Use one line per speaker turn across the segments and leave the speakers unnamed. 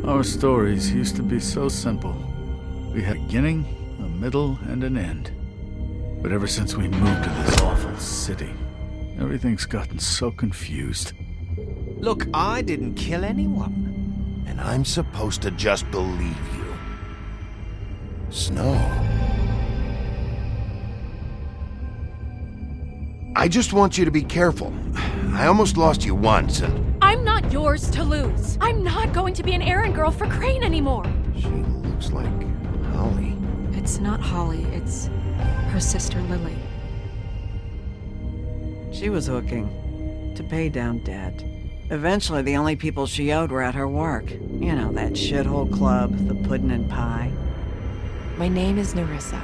Our stories used to be so simple. We had a beginning, a middle, and an end. But ever since we moved to this awful city, everything's gotten so confused.
Look, I didn't kill anyone.
And I'm supposed to just believe you. Snow. I just want you to be careful. I almost lost you once, and...
I'm not yours to lose. I'm not going to be an errand girl for Crane anymore.
She looks like Holly.
It's not Holly, it's her sister Lily.
She was hooking to pay down debt. Eventually, the only people she owed were at her work. You know, that shithole club, the Puddin' and Pie.
My name is Nerissa.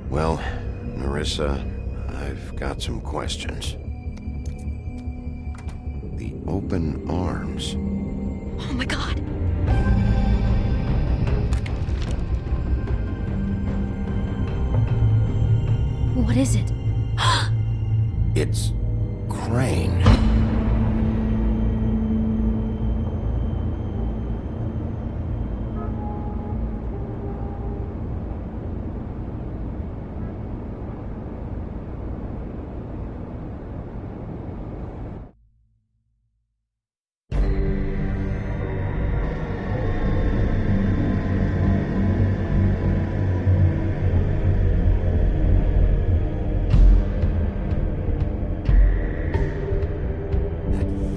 Well, Nerissa, I've got some questions. The open arms.
Oh my god. What is it?
It's Crane.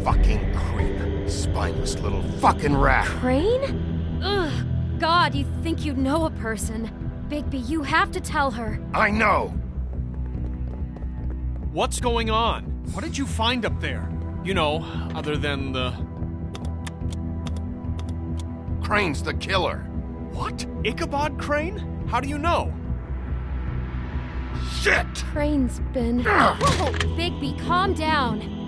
Fucking creep. Spineless little fucking rat.
Crane? Ugh. God, you think you know a person. Bigby, you have to tell her.
I know.
What's going on? What did you find up there? You know, other than the...
Crane's the killer.
What? Ichabod Crane? How do you know?
Shit!
Crane's been... Whoa! Bigby, calm down.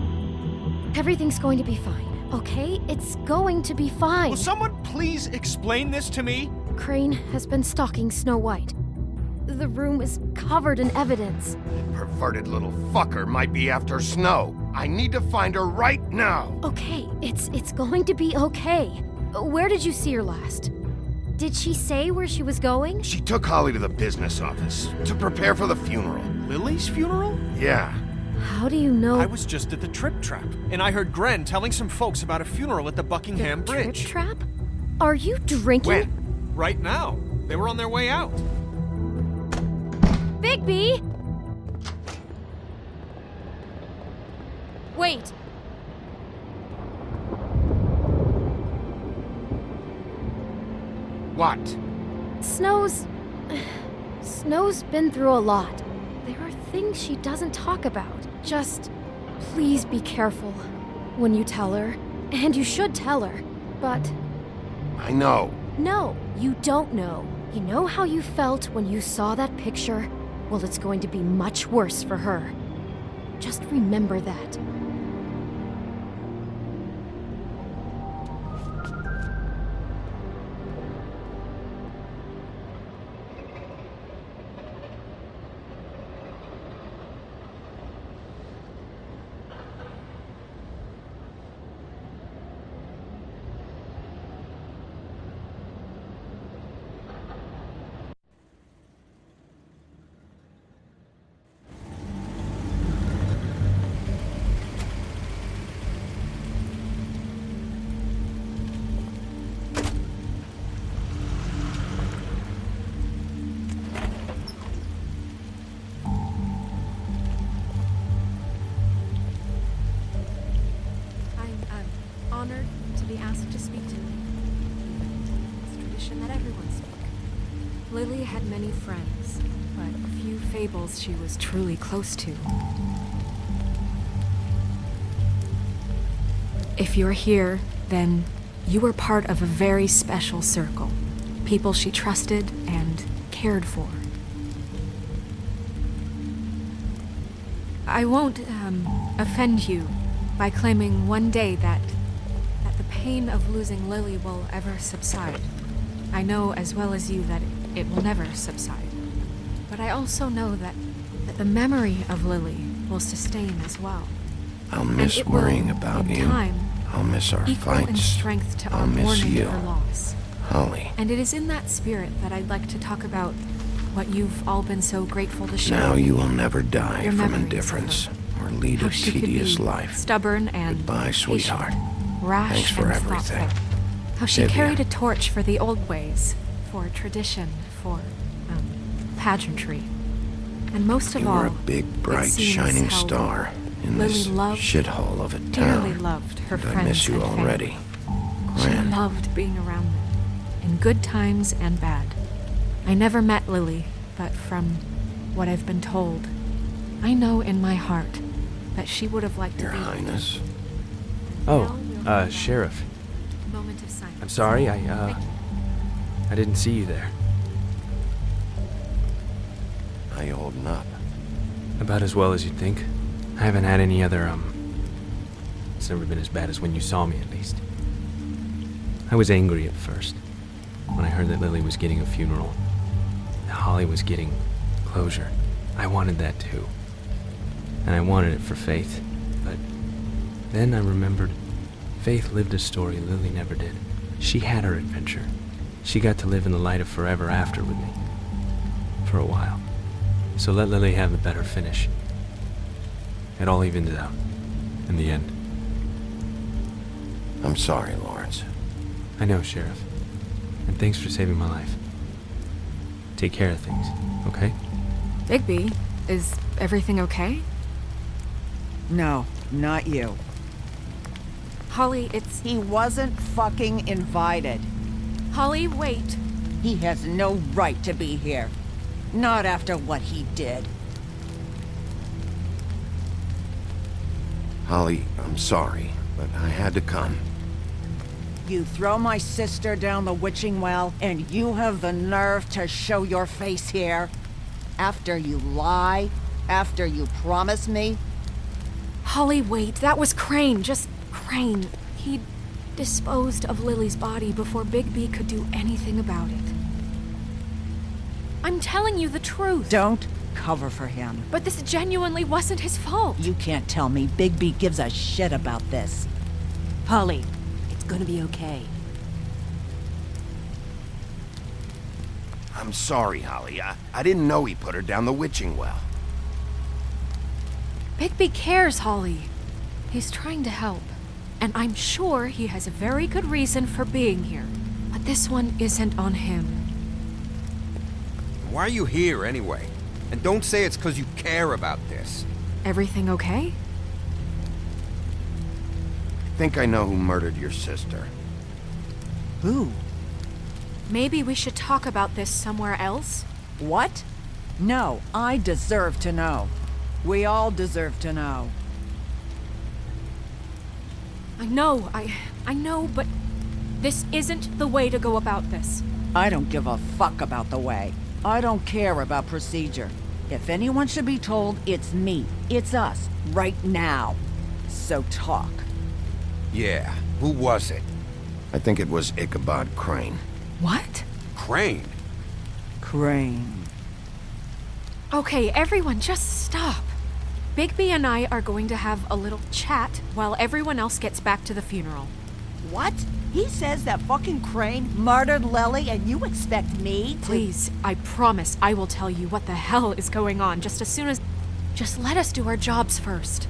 Everything's going to be fine, okay? It's going to be fine.
Will someone please explain this to me?
Crane has been stalking Snow White. The room is covered in evidence.
Perverted little fucker might be after Snow. I need to find her right now.
Okay, it's going to be okay. Where did you see her last? Did she say where she was going?
She took Holly to the business office to prepare for the funeral.
Lily's funeral?
Yeah.
How do you know?
I was just at the Trip Trap, and I heard Gren telling some folks about a funeral at the Buckingham Bridge.
Trip Trap? Are you drinking?
When?
Right now. They were on their way out.
Bigby! Wait.
What?
Snow's been through a lot. There are things she doesn't talk about. Just please be careful when you tell her. And you should tell her. But
I know.
no, you don't know. You know how you felt when you saw that picture? Well, it's going to be much worse for her. Just remember that. Honored to be asked to speak to you. It's tradition that everyone speak.
Lily had many friends, but few fables she was truly close to. If you're here, then you were part of a very special circle. People she trusted and cared for. I won't, offend you by claiming one day that the pain of losing Lily will ever subside. I know as well as you that it will never subside. But I also know that the memory of Lily will sustain as well.
I'll miss worrying about you,
in time,
I'll miss our
equal in
fights.
strength to
I'll
our
miss
mourning
you.
her loss.
Holly,
And it is in that spirit that I'd like to talk about what you've all been so grateful to share.
now you will never die
Your
from
memories of
indifference or lead
How
a
she could
tedious
be
life.
stubborn and
Goodbye,
patient,
sweetheart.
rash
Thanks for
and
everything.
thoughtful. How she
Vivian.
carried a torch for the old ways, for tradition, for pageantry. And most of
You
all,
were a big,
it
bright,
seems
shining
how
star in
Lily
this
loved,
shithole of a
dearly
town.
loved her
And
friends
I miss you
and family.
already.
She
Gran.
loved being around them, in good times and bad. I never met Lily, but from what I've been told, I know in my heart that she would have liked
Your
to be
Highness.
Oh,
Now we'll
Sheriff.
moment of silence.
I'm sorry,
Thank you.
I didn't see you there.
How you holding up?
About as well as you'd think. I haven't had any other, It's never been as bad as when you saw me, at least. I was angry at first, when I heard that Lily was getting a funeral. That Holly was getting closure. I wanted that too. And I wanted it for Faith. But then I remembered Faith lived a story Lily never did. She had her adventure. She got to live in the light of forever after with me. For a while. So let Lily have the better finish. It all evens out. In the end.
I'm sorry, Lawrence.
I know, Sheriff. And thanks for saving my life. Take care of things, okay?
Bigby, is everything okay?
No, not you.
Holly, it's...
He wasn't fucking invited.
Holly, wait.
He has no right to be here. Not after what he did.
Holly, I'm sorry, but I had to come.
You throw my sister down the witching well, and you have the nerve to show your face here? After you lie? After you promise me?
Holly, wait. That was Crane. Just Crane. He disposed of Lily's body before Bigby could do anything about it. I'm telling you the truth.
Don't cover for him.
But this genuinely wasn't his fault.
You can't tell me Bigby gives a shit about this.
Holly, it's gonna be okay.
I'm sorry, Holly. I didn't know he put her down the witching well.
Bigby cares, Holly. He's trying to help. And I'm sure he has a very good reason for being here. But this one isn't on him.
Why are you here, anyway? And don't say it's because you care about this.
Everything okay?
I think I know who murdered your sister.
Who?
Maybe we should talk about this somewhere else?
What? No, I deserve to know. We all deserve to know.
I know, but this isn't the way to go about this.
I don't give a fuck about the way. I don't care about procedure. If anyone should be told, it's me. It's us. Right now. So talk.
Yeah, who was it?
I think it was Ichabod Crane.
What?
Crane.
Crane.
Okay, everyone, just stop. Bigby and I are going to have a little chat while everyone else gets back to the funeral.
What? He says that fucking Crane murdered Lily and you expect me to—
Please, I promise I will tell you what the hell is going on just as soon as... Just let us do our jobs first.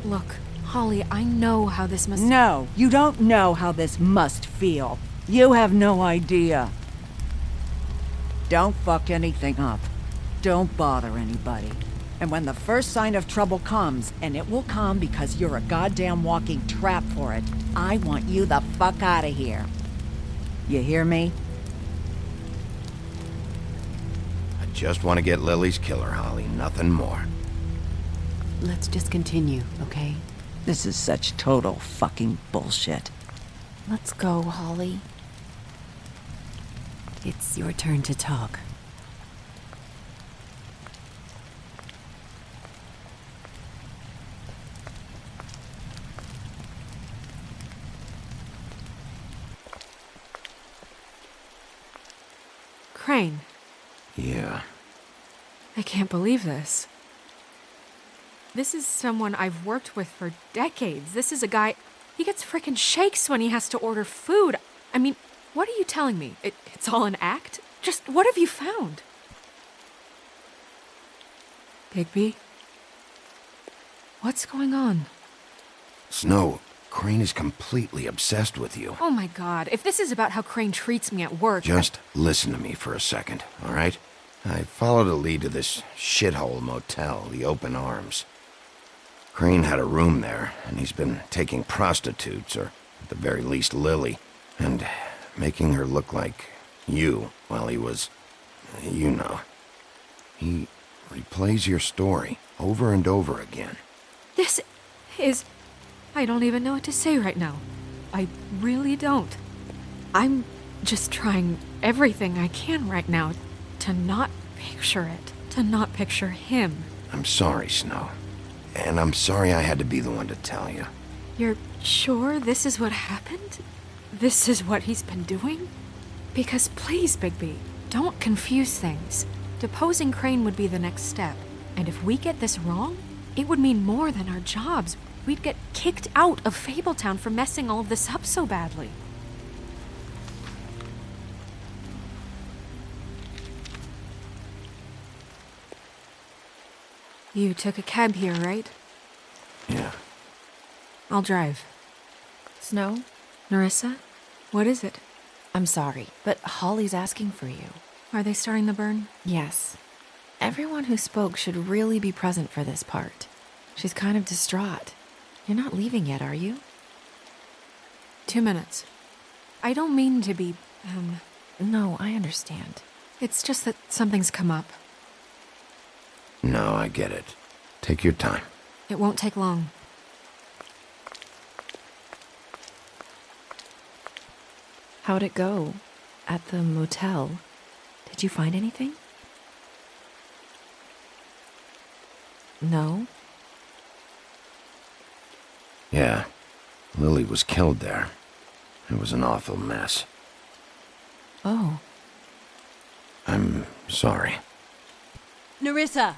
Look, Holly, I know how this must...
No, you don't know how this must feel. You have no idea. Don't fuck anything up. Don't bother anybody. And when the first sign of trouble comes, and it will come because you're a goddamn walking trap for it, I want you the fuck out of here. You hear me?
I just want to get Lily's killer, Holly. Nothing more.
Let's just continue, okay?
This is such total fucking bullshit.
Let's go, Holly.
It's your turn to talk.
Crane,
Yeah.
I can't believe this. This is someone I've worked with for decades. This is a guy. He gets frickin' shakes when he has to order food. I mean, what are you telling me? It's all an act? Just what have you found? Bigby? What's going on?
Snow, Crane is completely obsessed with you.
Oh my god, if this is about how Crane treats me at work...
Just listen to me for a second, all right? I followed a lead to this shithole motel, the Open Arms. Crane had a room there, and he's been taking prostitutes, or at the very least Lily, and making her look like you while he was... you know. He replays your story over and over again.
This is... I don't even know what to say right now. I really don't. I'm just trying everything I can right now to not picture it, to not picture him.
I'm sorry, Snow. And I'm sorry I had to be the one to tell you.
You're sure this is what happened? This is what he's been doing? Because please, Bigby, don't confuse things. Deposing Crane would be the next step. And if we get this wrong, it would mean more than our jobs. We'd get kicked out of Fabletown for messing all of this up so badly. You took a cab here, right?
Yeah.
I'll drive.
Snow?
Nerissa? What is it?
I'm sorry, but Holly's asking for you.
Are they starting the burn?
Yes. Everyone who spoke should really be present for this part. She's kind of distraught. You're not leaving yet, are you?
2 minutes. I don't mean to be,
No, I understand.
It's just that something's come up.
No, I get it. Take your time.
It won't take long.
How'd it go? At the motel? Did you find anything? No?
Yeah. Lily was killed there. It was an awful mess.
Oh.
I'm sorry.
Nerissa!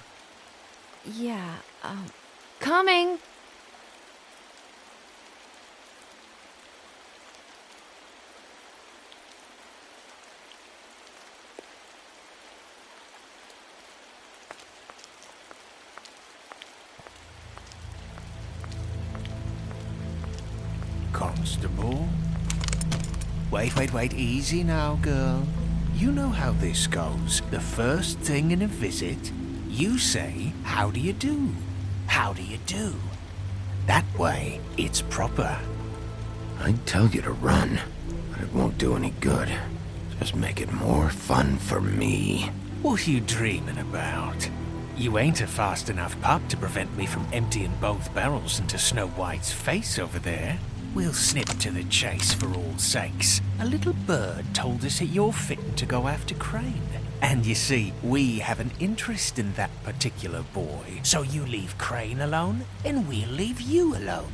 Yeah, coming!
Constable? Wait, easy now, girl. You know how this goes. The first thing in a visit, you say, how do you do? How do you do? That way, it's proper.
I'd tell you to run, but it won't do any good. Just make it more fun for me.
What are you dreaming about? You ain't a fast enough pup to prevent me from emptying both barrels into Snow White's face over there. We'll snip to the chase for all sakes. A little bird told us that you're fitting to go after Crane. And you see, we have an interest in that particular boy. So you leave Crane alone, and we'll leave you alone.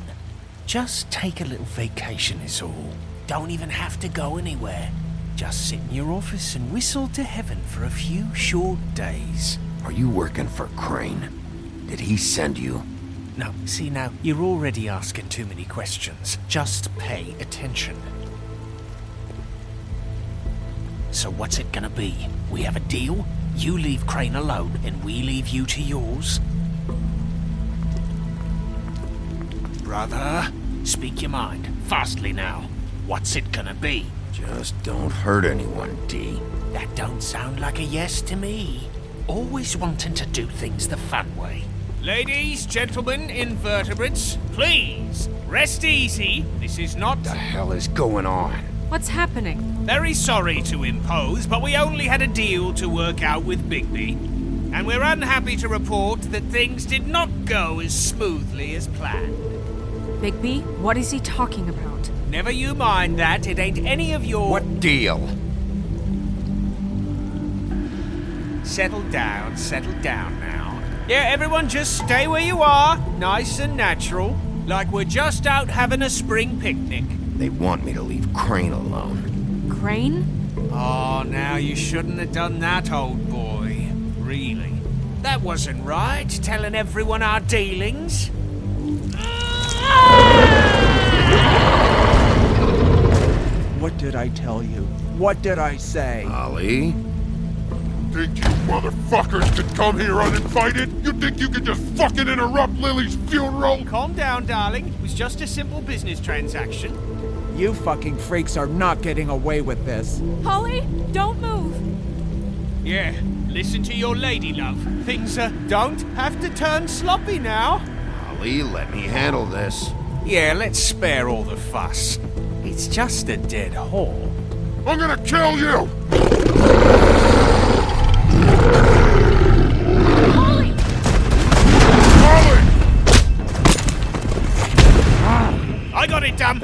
Just take a little vacation is all. Don't even have to go anywhere. Just sit in your office and whistle to heaven for a few short days.
Are you working for Crane? Did he send you?
No, see now, you're already asking too many questions. Just pay attention. So what's it gonna be? We have a deal? You leave Crane alone, and we leave you to yours? Brother, speak your mind, fastly now. What's it gonna be?
Just don't hurt anyone, D.
That don't sound like a yes to me. Always wanting to do things the fun way. Ladies, gentlemen, invertebrates, please, rest easy. This is not...
What the hell is going on?
What's happening?
Very sorry to impose, but we only had a deal to work out with Bigby. And we're unhappy to report that things did not go as smoothly as planned.
Bigby, what is he talking about?
Never you mind that, it ain't any of your...
What deal?
Settle down now. Yeah, everyone just stay where you are, nice and natural, like we're just out having a spring picnic.
They want me to leave Crane alone.
Crane?
Oh, now you shouldn't have done that, old boy. Really. That wasn't right, telling everyone our dealings.
What did I tell you? What did I say?
Ollie?
Think you motherfuckers could come here uninvited? You think you could just fucking interrupt Lily's funeral?
Calm down, darling. It was just a simple business transaction.
You fucking freaks are not getting away with this.
Holly, don't move!
Yeah, listen to your lady love. Things don't have to turn sloppy now.
Ollie, let me handle this.
Yeah, let's spare all the fuss. It's just a dead whore.
I'm gonna kill you!
Holly!
Ollie!
I got it done.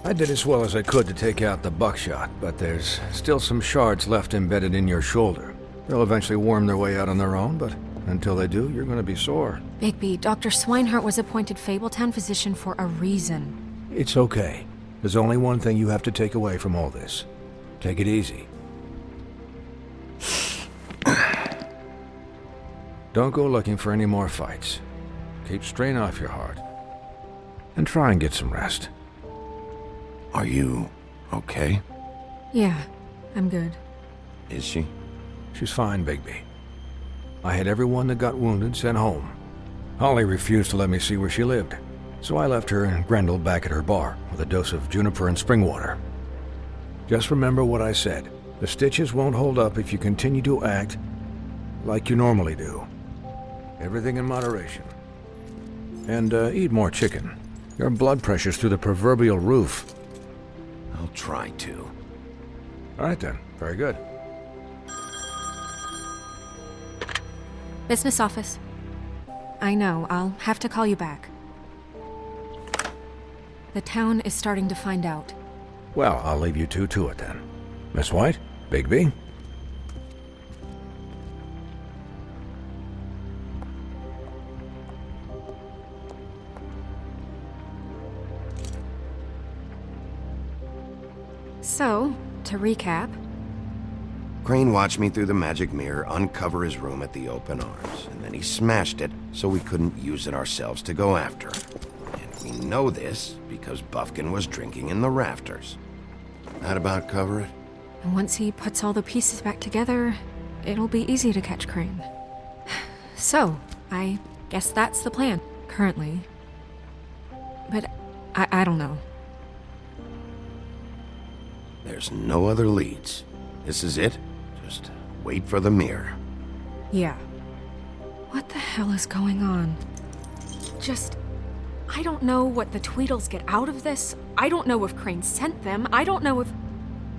I did as well as I could to take out the buckshot, but there's still some shards left embedded in your shoulder. They'll eventually worm their way out on their own, but until they do, you're gonna be sore.
Bigby, Dr. Swinehart was appointed Fabletown physician for a reason.
It's okay. There's only one thing you have to take away from all this. Take it easy. Don't go looking for any more fights. Keep strain off your heart. And try and get some rest.
Are you okay?
Yeah, I'm good.
Is she?
She's fine, Bigby. I had everyone that got wounded sent home. Holly refused to let me see where she lived, so I left her and Grendel back at her bar with a dose of juniper and spring water. Just remember what I said. The stitches won't hold up if you continue to act like you normally do. Everything in moderation. And eat more chicken. Your blood pressure's through the proverbial roof.
I'll try to.
All right then. Very good.
Business office. I know, I'll have to call you back. The town is starting to find out.
Well, I'll leave you two to it then. Miss White? Bigby?
So, to recap...
Crane watched me through the magic mirror uncover his room at the Open Arms, and then he smashed it so we couldn't use it ourselves to go after him. And we know this because Buffkin was drinking in the rafters. That about cover it?
And once he puts all the pieces back together, it'll be easy to catch Crane. So, I guess that's the plan, currently. But I don't know.
There's no other leads. This is it. Just wait for the mirror.
Yeah. What the hell is going on? I don't know what the Tweedles get out of this. I don't know if Crane sent them. I don't know if...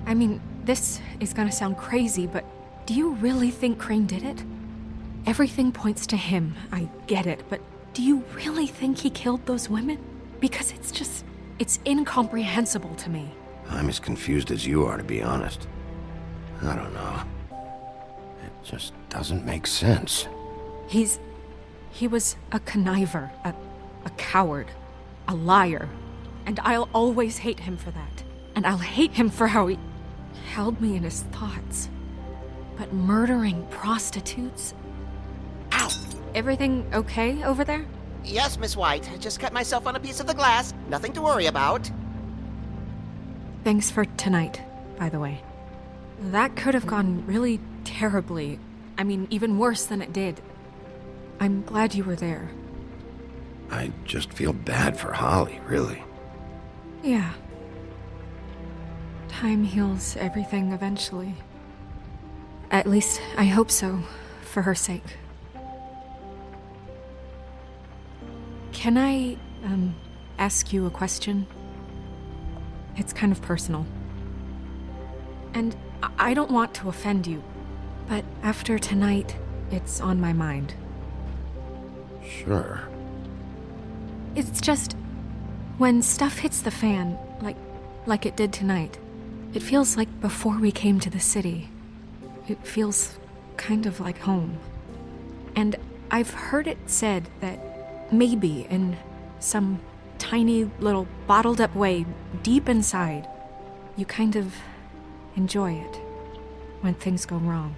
I mean, this is gonna sound crazy, but do you really think Crane did it? Everything points to him. I get it, but do you really think he killed those women? Because it's incomprehensible to me.
I'm as confused as you are, to be honest. I don't know. It just doesn't make sense.
He was a conniver, a coward, a liar. And I'll always hate him for that. And I'll hate him for how he held me in his thoughts. But murdering prostitutes?
Ow!
Everything okay over there?
Yes, Miss White. I just cut myself on a piece of the glass. Nothing to worry about.
Thanks for tonight, by the way. That could have gone really terribly. I mean, even worse than it did. I'm glad you were there.
I just feel bad for Holly, really.
Yeah. Time heals everything eventually. At least, I hope so, for her sake. Can I, ask you a question? It's kind of personal. And I don't want to offend you, but after tonight, it's on my mind.
Sure.
It's just, when stuff hits the fan, like it did tonight, it feels like before we came to the city. It feels kind of like home. And I've heard it said that maybe in some tiny little bottled up way deep inside, you kind of enjoy it when things go wrong.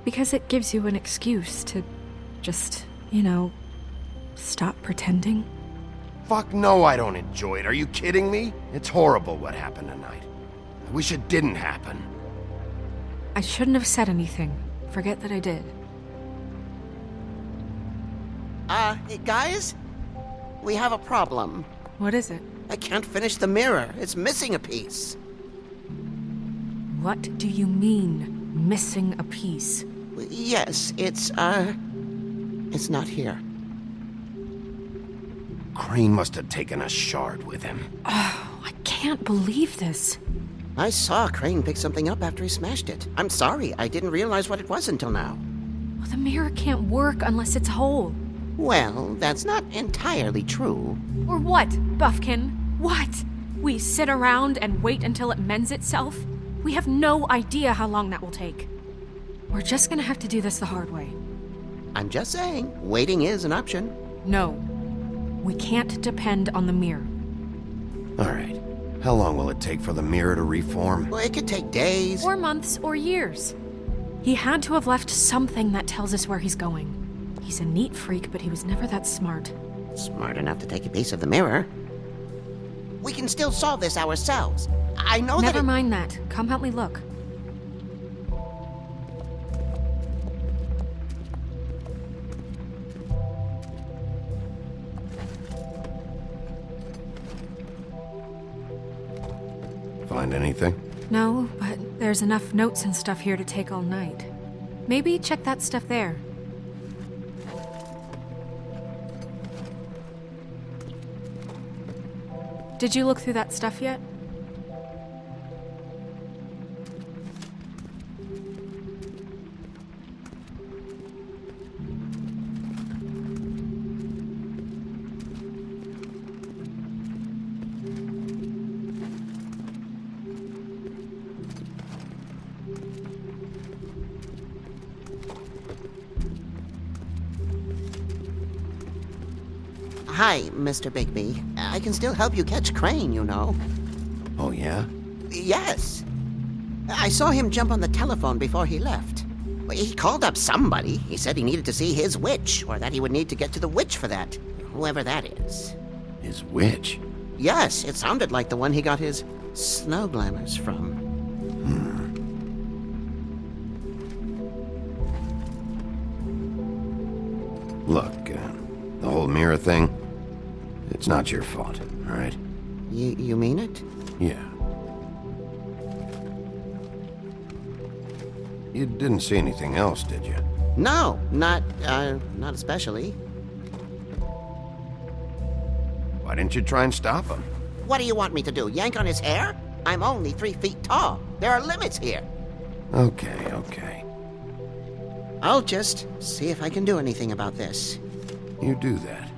Because it gives you an excuse to just, stop pretending.
Fuck no, I don't enjoy it. Are you kidding me? It's horrible what happened tonight. I wish it didn't happen.
I shouldn't have said anything. Forget that I did.
Hey, guys? We have a problem.
What is it?
I can't finish the mirror. It's missing a piece.
What do you mean, missing a piece?
Yes, it's not here.
Crane must have taken a shard with him.
Oh, I can't believe this.
I saw Crane pick something up after he smashed it. I'm sorry, I didn't realize what it was until now.
Well, the mirror can't work unless it's whole.
Well, that's not entirely true.
Or what, Buffkin? What? We sit around and wait until it mends itself? We have no idea how long that will take. We're just gonna have to do this the hard way.
I'm just saying, waiting is an option.
No. We can't depend on the mirror.
All right. How long will it take for the mirror to reform?
Well, it could take days.
Or months, or years. He had to have left something that tells us where he's going. He's a neat freak, but he was never that smart.
Smart enough to take a piece of the mirror. We can still solve this ourselves. I know that.
Never mind that. Come help me look.
Find anything?
No, but there's enough notes and stuff here to take all night. Maybe check that stuff there. Did you look through that stuff yet?
Hi, Mr. Bigby. I can still help you catch Crane, you know.
Oh, yeah?
Yes. I saw him jump on the telephone before he left. He called up somebody. He said he needed to see his witch, or that he would need to get to the witch for that. Whoever that is.
His witch?
Yes, it sounded like the one he got his snow glamours from.
Look, the whole mirror thing, it's not your fault, all right?
You mean it?
Yeah. You didn't see anything else, did you?
No, not especially.
Why didn't you try and stop him?
What do you want me to do, yank on his hair? I'm only 3 feet tall. There are limits here.
Okay.
I'll just see if I can do anything about this.
You do that.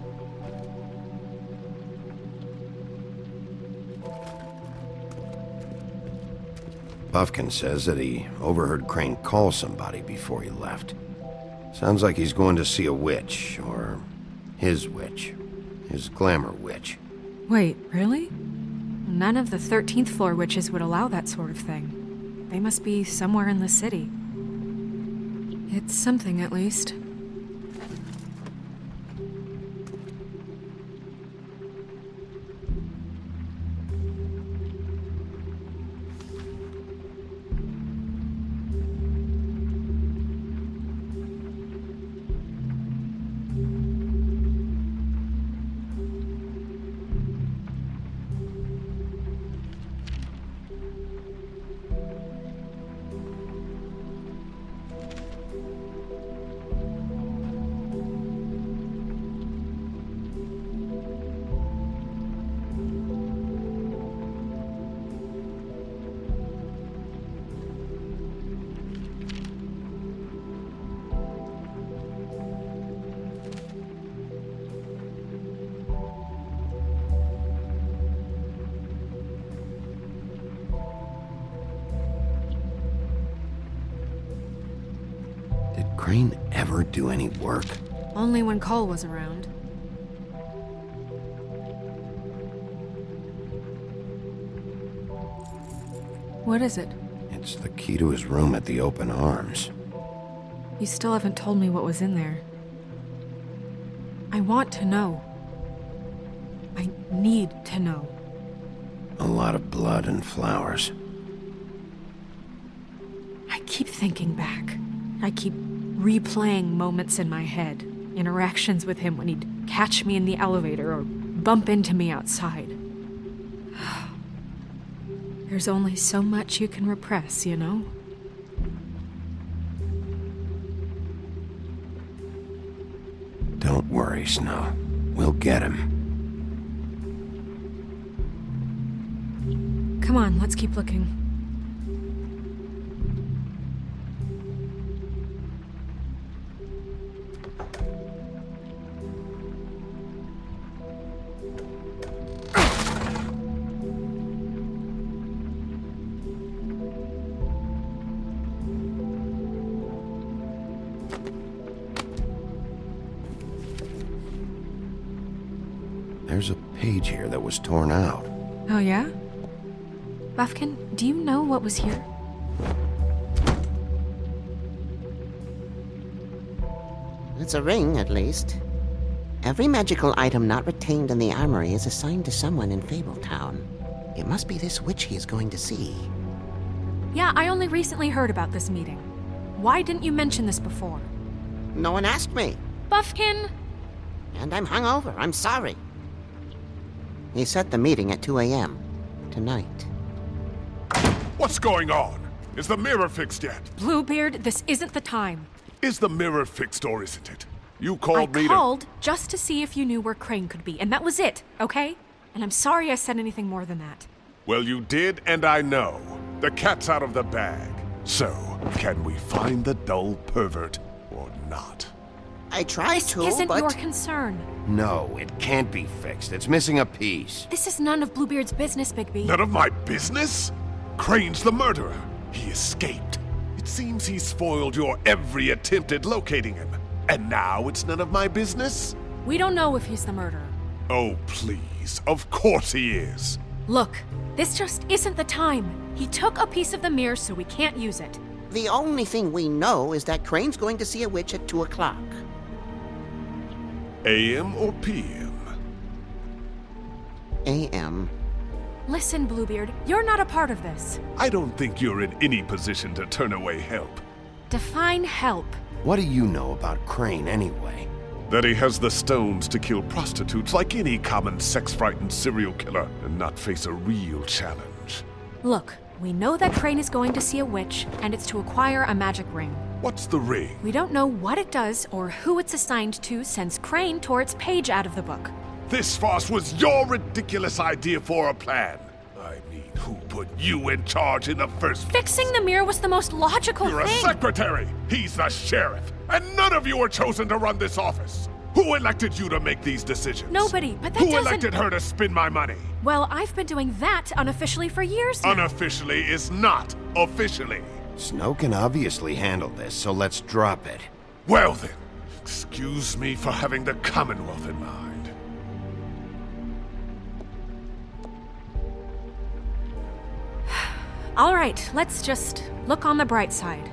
Buffkin says that he overheard Crane call somebody before he left. Sounds like he's going to see a witch, or his witch. His glamour witch.
Wait, really? None of the 13th floor witches would allow that sort of thing. They must be somewhere in the city. It's something, at least.
Crane ever do any work?
Only when Cole was around. What is it?
It's the key to his room at the Open Arms.
You still haven't told me what was in there. I want to know. I need to know.
A lot of blood and flowers.
I keep thinking back. I keep replaying moments in my head. Interactions with him when he'd catch me in the elevator or bump into me outside. There's only so much you can repress, you know?
Don't worry, Snow. We'll get him.
Come on, let's keep looking.
There's a page here that was torn out.
Oh, yeah? Buffkin, do you know what was here?
It's a ring, at least. Every magical item not retained in the armory is assigned to someone in Fabletown. It must be this witch he is going to see.
Yeah, I only recently heard about this meeting. Why didn't you mention this before?
No one asked me.
Buffkin!
And I'm hungover. I'm sorry. He set the meeting at 2 a.m. tonight.
What's going on? Is the mirror fixed yet?
Bluebeard, this isn't the time.
Is the mirror fixed or isn't it? You called me
I called just to see if you knew where Crane could be, and that was it, okay? And I'm sorry I said anything more than that.
Well, you did, and I know. The cat's out of the bag. So, can we find the dull pervert or not?
I tried to,
This isn't
but...
your concern.
No, it can't be fixed. It's missing a piece.
This is none of Bluebeard's business, Bigby.
None of my business? Crane's the murderer. He escaped. It seems he spoiled your every attempt at locating him. And now it's none of my business?
We don't know if he's the murderer.
Oh, please. Of course he is.
Look, this just isn't the time. He took a piece of the mirror, so we can't use it.
The only thing we know is that Crane's going to see a witch at 2 o'clock.
AM or PM?
AM.
Listen, Bluebeard, you're not a part of this.
I don't think you're in any position to turn away help.
Define help.
What do you know about Crane, anyway?
That he has the stones to kill prostitutes like any common sex-frightened serial killer and not face a real challenge.
Look, we know that Crane is going to see a witch, and it's to acquire a magic ring.
What's the ring?
We don't know what it does or who it's assigned to since Crane tore its page out of the book.
This farce was your ridiculous idea for a plan. I mean, who put you in charge in the first place?
Fixing the mirror was the most logical
You're
thing.
a secretary! He's the sheriff! And none of you are chosen to run this office! Who elected you to make these decisions?
Nobody, but that
Who
doesn't...
elected her to spend my money?
Well, I've been doing that unofficially for years now.
Unofficially is not officially.
Snow can obviously handle this, so let's drop it.
Well then, excuse me for having the Commonwealth in mind.
All right, let's just look on the bright side.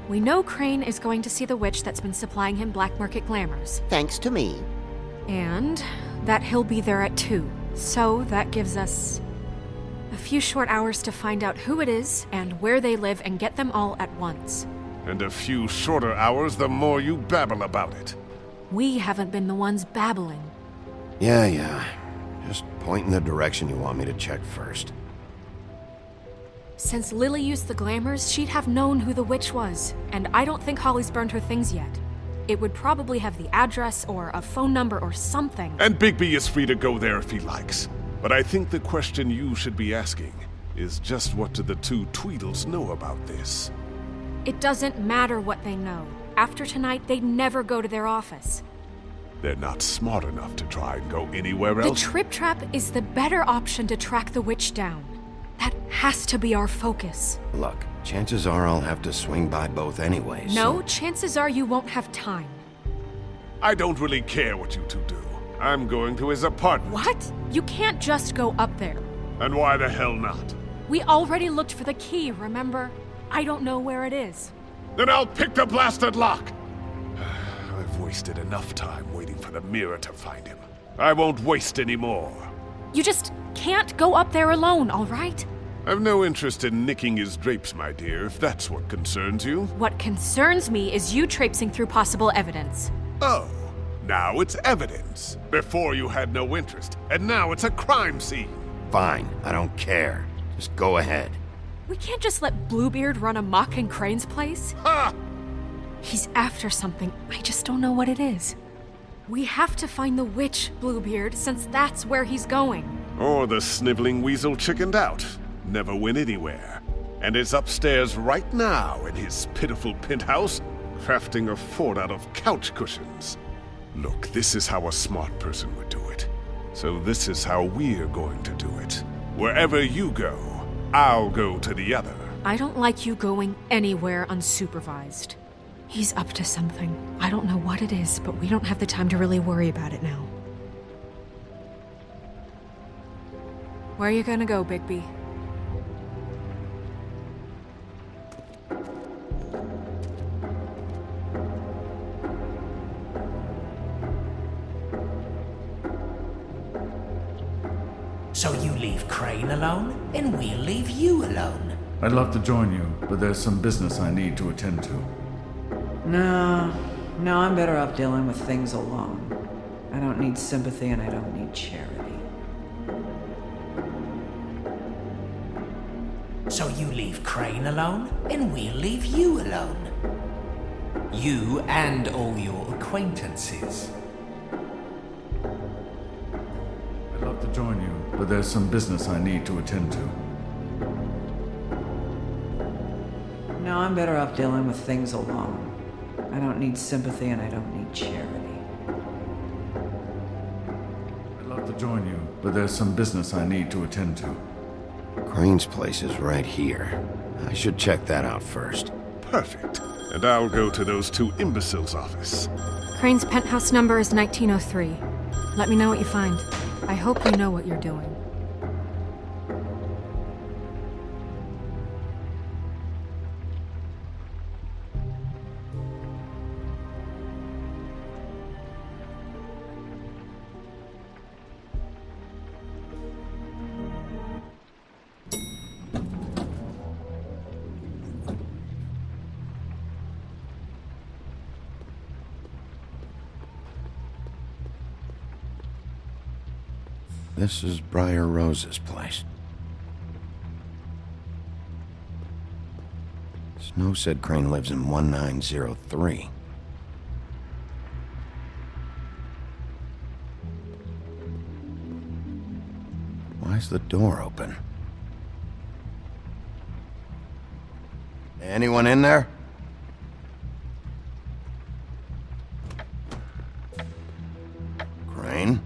We know Crane is going to see the witch that's been supplying him black market glamours.
Thanks to me.
And that he'll be there at 2. So that gives us a few short hours to find out who it is and where they live and get them all at once.
And a few shorter hours the more you babble about it.
We haven't been the ones babbling.
Yeah. Just point in the direction you want me to check first.
Since Lily used the glamours, she'd have known who the witch was, and I don't think Holly's burned her things yet. It would probably have the address or a phone number or something.
And Bigby is free to go there if he likes. But I think the question you should be asking is just what do the two Tweedles know about this?
It doesn't matter what they know. After tonight, they'd never go to their office.
They're not smart enough to try and go anywhere
The
else.
Trip Trap is the better option to track the witch down. That has to be our focus.
Look, chances are I'll have to swing by both anyways.
No, chances are you won't have time.
I don't really care what you two do. I'm going to his apartment.
What? You can't just go up there.
And why the hell not?
We already looked for the key, remember? I don't know where it is.
Then I'll pick the blasted lock! I've wasted enough time waiting for the mirror to find him. I won't waste any more.
You just can't go up there alone, all right?
I've no interest in nicking his drapes, my dear, if that's what concerns you.
What concerns me is you traipsing through possible evidence.
Oh, now it's evidence. Before you had no interest, and now it's a crime scene.
Fine, I don't care. Just go ahead.
We can't just let Bluebeard run amok in Crane's place.
Ha!
He's after something, I just don't know what it is. We have to find the witch, Bluebeard, since that's where he's going.
Or the sniveling weasel chickened out. Never went anywhere. And is upstairs right now in his pitiful penthouse, crafting a fort out of couch cushions. Look, this is how a smart person would do it. So this is how we're going to do it. Wherever you go, I'll go to the other.
I don't like you going anywhere unsupervised. He's up to something. I don't know what it is, but we don't have the time to really worry about it now. Where are you gonna go, Bigby?
So you leave Crane alone, and we'll leave you alone.
I'd love to join you, but there's some business I need to attend to.
No, I'm better off dealing with things alone. I don't need sympathy and I don't need charity.
So you leave Crane alone, and we'll leave you alone. You and all your acquaintances.
I'd love to join you, but there's some business I need to attend to.
No, I'm better off dealing with things alone. I don't need sympathy and I don't need charity.
I'd love to join you, but there's some business I need to attend to.
Crane's place is right here. I should check that out first.
Perfect. And I'll go to those two imbeciles' office.
Crane's penthouse number is 1903. Let me know what you find. I hope you know what you're doing.
This is Briar Rose's place. Snow said Crane lives in 1903. Why's the door open? Anyone in there? Crane?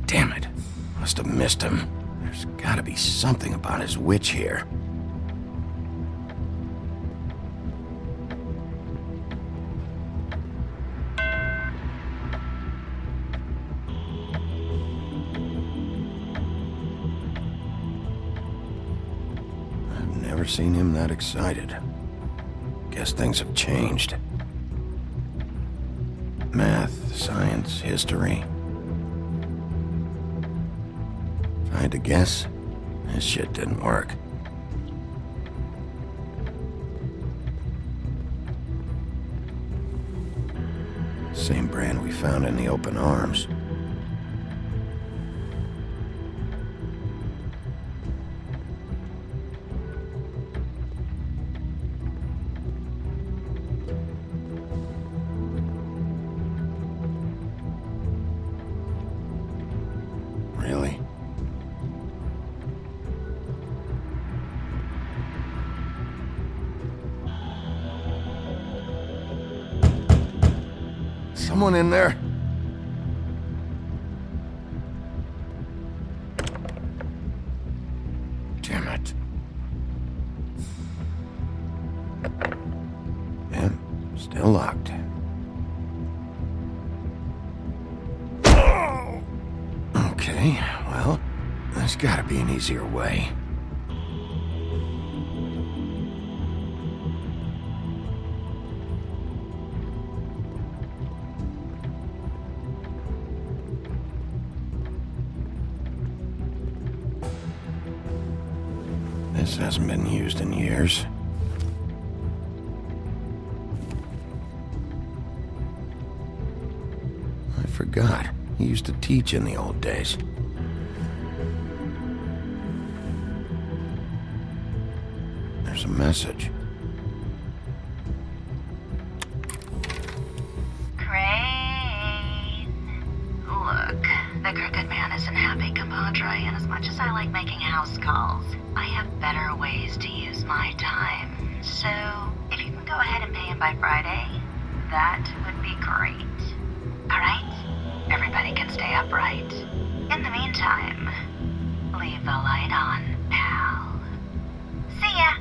Damn it. Must have missed him. There's gotta be something about his witch here. I've never seen him that excited. Guess things have changed. Math, science, history. If I had to guess, this shit didn't work. Same brand we found in the open arms. Really? Someone in there? Damn it. Yeah, still locked. Okay, well, there's gotta be an easier way. This hasn't been used in years. I forgot. He used to teach in the old days. There's a message.
Crane. Look, the Crooked Man isn't happy, compadre, and as much as I like making house calls, I have better ways to use my time. So, if you can go ahead and pay him by Friday, that would be great. Alright? Everybody can stay upright. In the meantime, leave the light on, pal. See ya!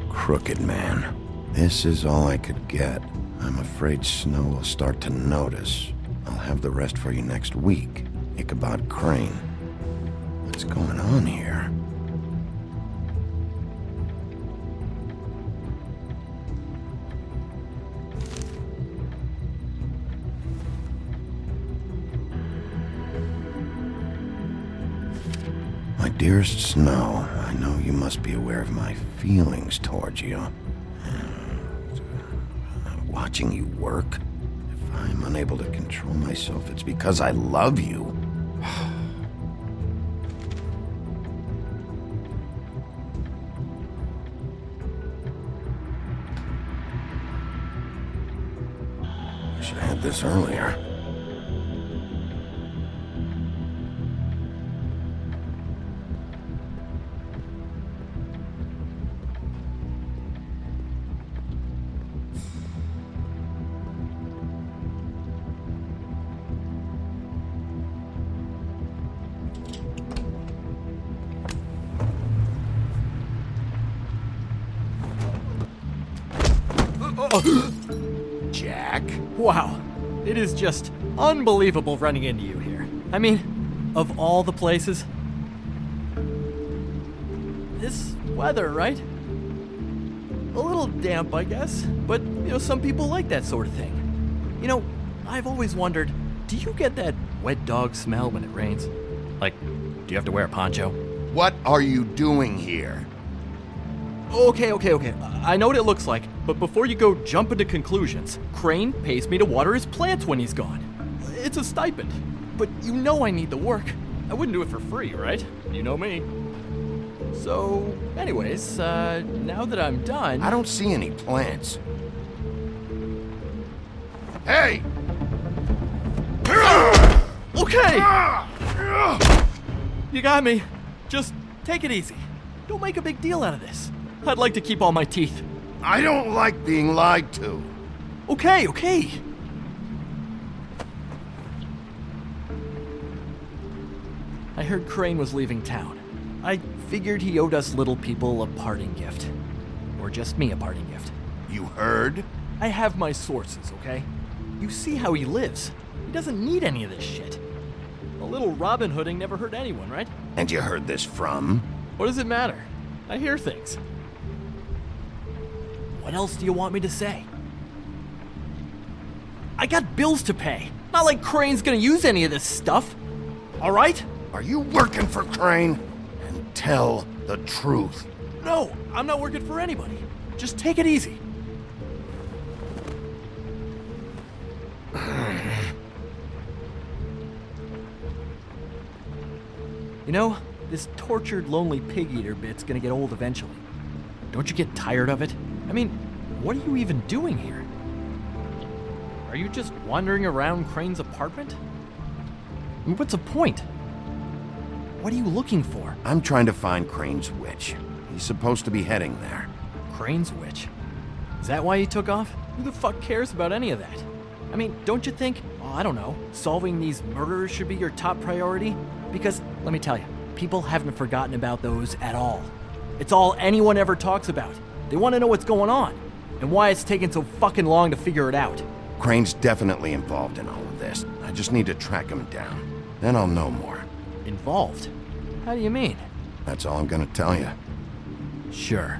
Crooked Man. This is all I could get. I'm afraid Snow will start to notice. I'll have the rest for you next week. Ichabod Crane. What's going on here? My dearest Snow, I know you must be aware of my feelings towards you. Watching you work, if I'm unable to control myself, it's because I love you. I should have had this earlier. Jack?
Wow. It is just unbelievable running into you here. I mean, of all the places. This weather, right? A little damp, I guess. But, some people like that sort of thing. I've always wondered, do you get that wet dog smell when it rains? Like, do you have to wear a poncho?
What are you doing here?
Okay. I know what it looks like, but before you go jump into conclusions, Crane pays me to water his plants when he's gone. It's a stipend, but you know I need the work. I wouldn't do it for free, right? You know me. So, anyways, now that I'm done...
I don't see any plants. Hey!
Okay! You got me. Just take it easy. Don't make a big deal out of this. I'd like to keep all my teeth.
I don't like being lied to.
Okay. I heard Crane was leaving town. I figured he owed us little people a parting gift. Or just me a parting gift.
You heard?
I have my sources, okay? You see how he lives. He doesn't need any of this shit. A little Robin Hooding never hurt anyone, right?
And you heard this from?
What does it matter? I hear things. What else do you want me to say? I got bills to pay. Not like Crane's gonna use any of this stuff. All right?
Are you working for Crane? And tell the truth.
No, I'm not working for anybody. Just take it easy. You know, this tortured, lonely pig-eater bit's gonna get old eventually. Don't you get tired of it? I mean, what are you even doing here? Are you just wandering around Crane's apartment? I mean, what's the point? What are you looking for?
I'm trying to find Crane's witch. He's supposed to be heading there.
Crane's witch? Is that why you took off? Who the fuck cares about any of that? I mean, don't you think, I don't know, solving these murders should be your top priority? Because, let me tell you, people haven't forgotten about those at all. It's all anyone ever talks about. They want to know what's going on, and why it's taken so fucking long to figure it out.
Crane's definitely involved in all of this. I just need to track him down. Then I'll know more.
Involved? How do you mean?
That's all I'm gonna tell you.
Sure.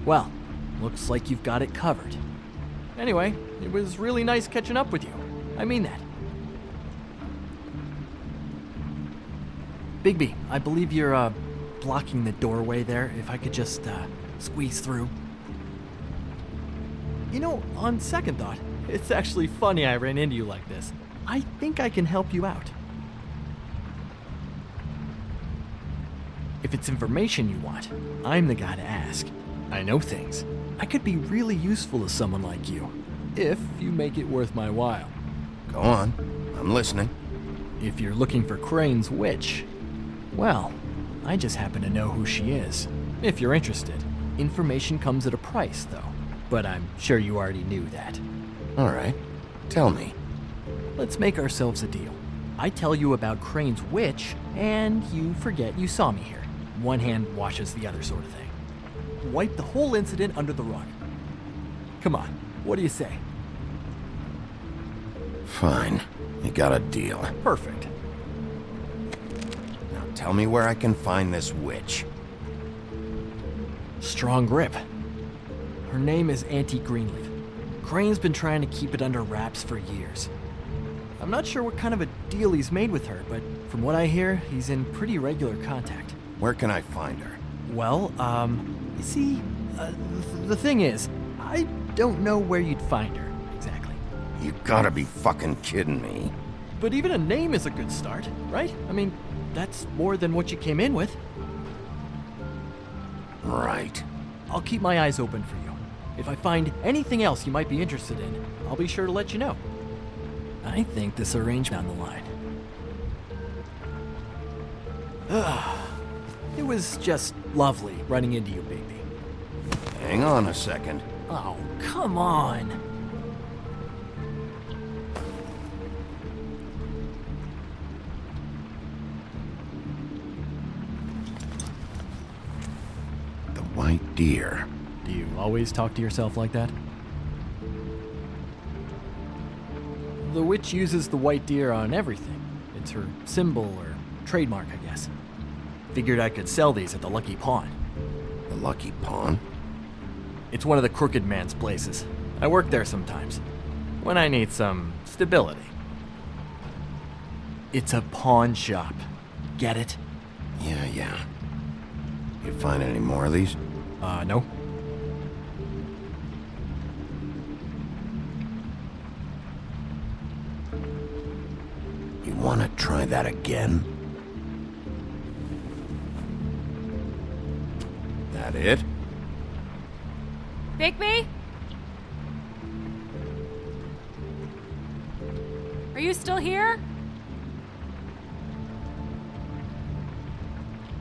Well, looks like you've got it covered. Anyway, it was really nice catching up with you. I mean that. Bigby, I believe you're, blocking the doorway there. If I could just, squeeze through. You know, on second thought, it's actually funny I ran into you like this. I think I can help you out. If it's information you want, I'm the guy to ask. I know things. I could be really useful to someone like you, if you make it worth my while.
Go on. I'm listening.
If you're looking for Crane's witch, well, I just happen to know who she is. If you're interested. Information comes at a price, though. But I'm sure you already knew that.
All right. Tell me.
Let's make ourselves a deal. I tell you about Crane's witch, and you forget you saw me here. One hand washes the other sort of thing. Wipe the whole incident under the rug. Come on, what do you say?
Fine. You got a deal.
Perfect.
Now tell me where I can find this witch.
Strong grip. Her name is Auntie Greenleaf. Crane's been trying to keep it under wraps for years. I'm not sure what kind of a deal he's made with her, but from what I hear, he's in pretty regular contact.
Where can I find her?
Well, you see, the thing is, I don't know where you'd find her, exactly.
You gotta be fucking kidding me.
But even a name is a good start, right? I mean, that's more than what you came in with.
Right.
I'll keep my eyes open for you. If I find anything else you might be interested in, I'll be sure to let you know. I think this arrangement down the line. It was just lovely running into you, baby.
Hang on a second.
Oh, come on.
The white deer.
Do you always talk to yourself like that? The witch uses the white deer on everything. It's her symbol or trademark, I guess. Figured I could sell these at the Lucky Pawn.
The Lucky Pawn?
It's one of the crooked man's places. I work there sometimes, when I need some stability. It's a pawn shop. Get it?
Yeah. You find any more of these?
No.
You want to try that again? That it?
Bigby? Are you still here?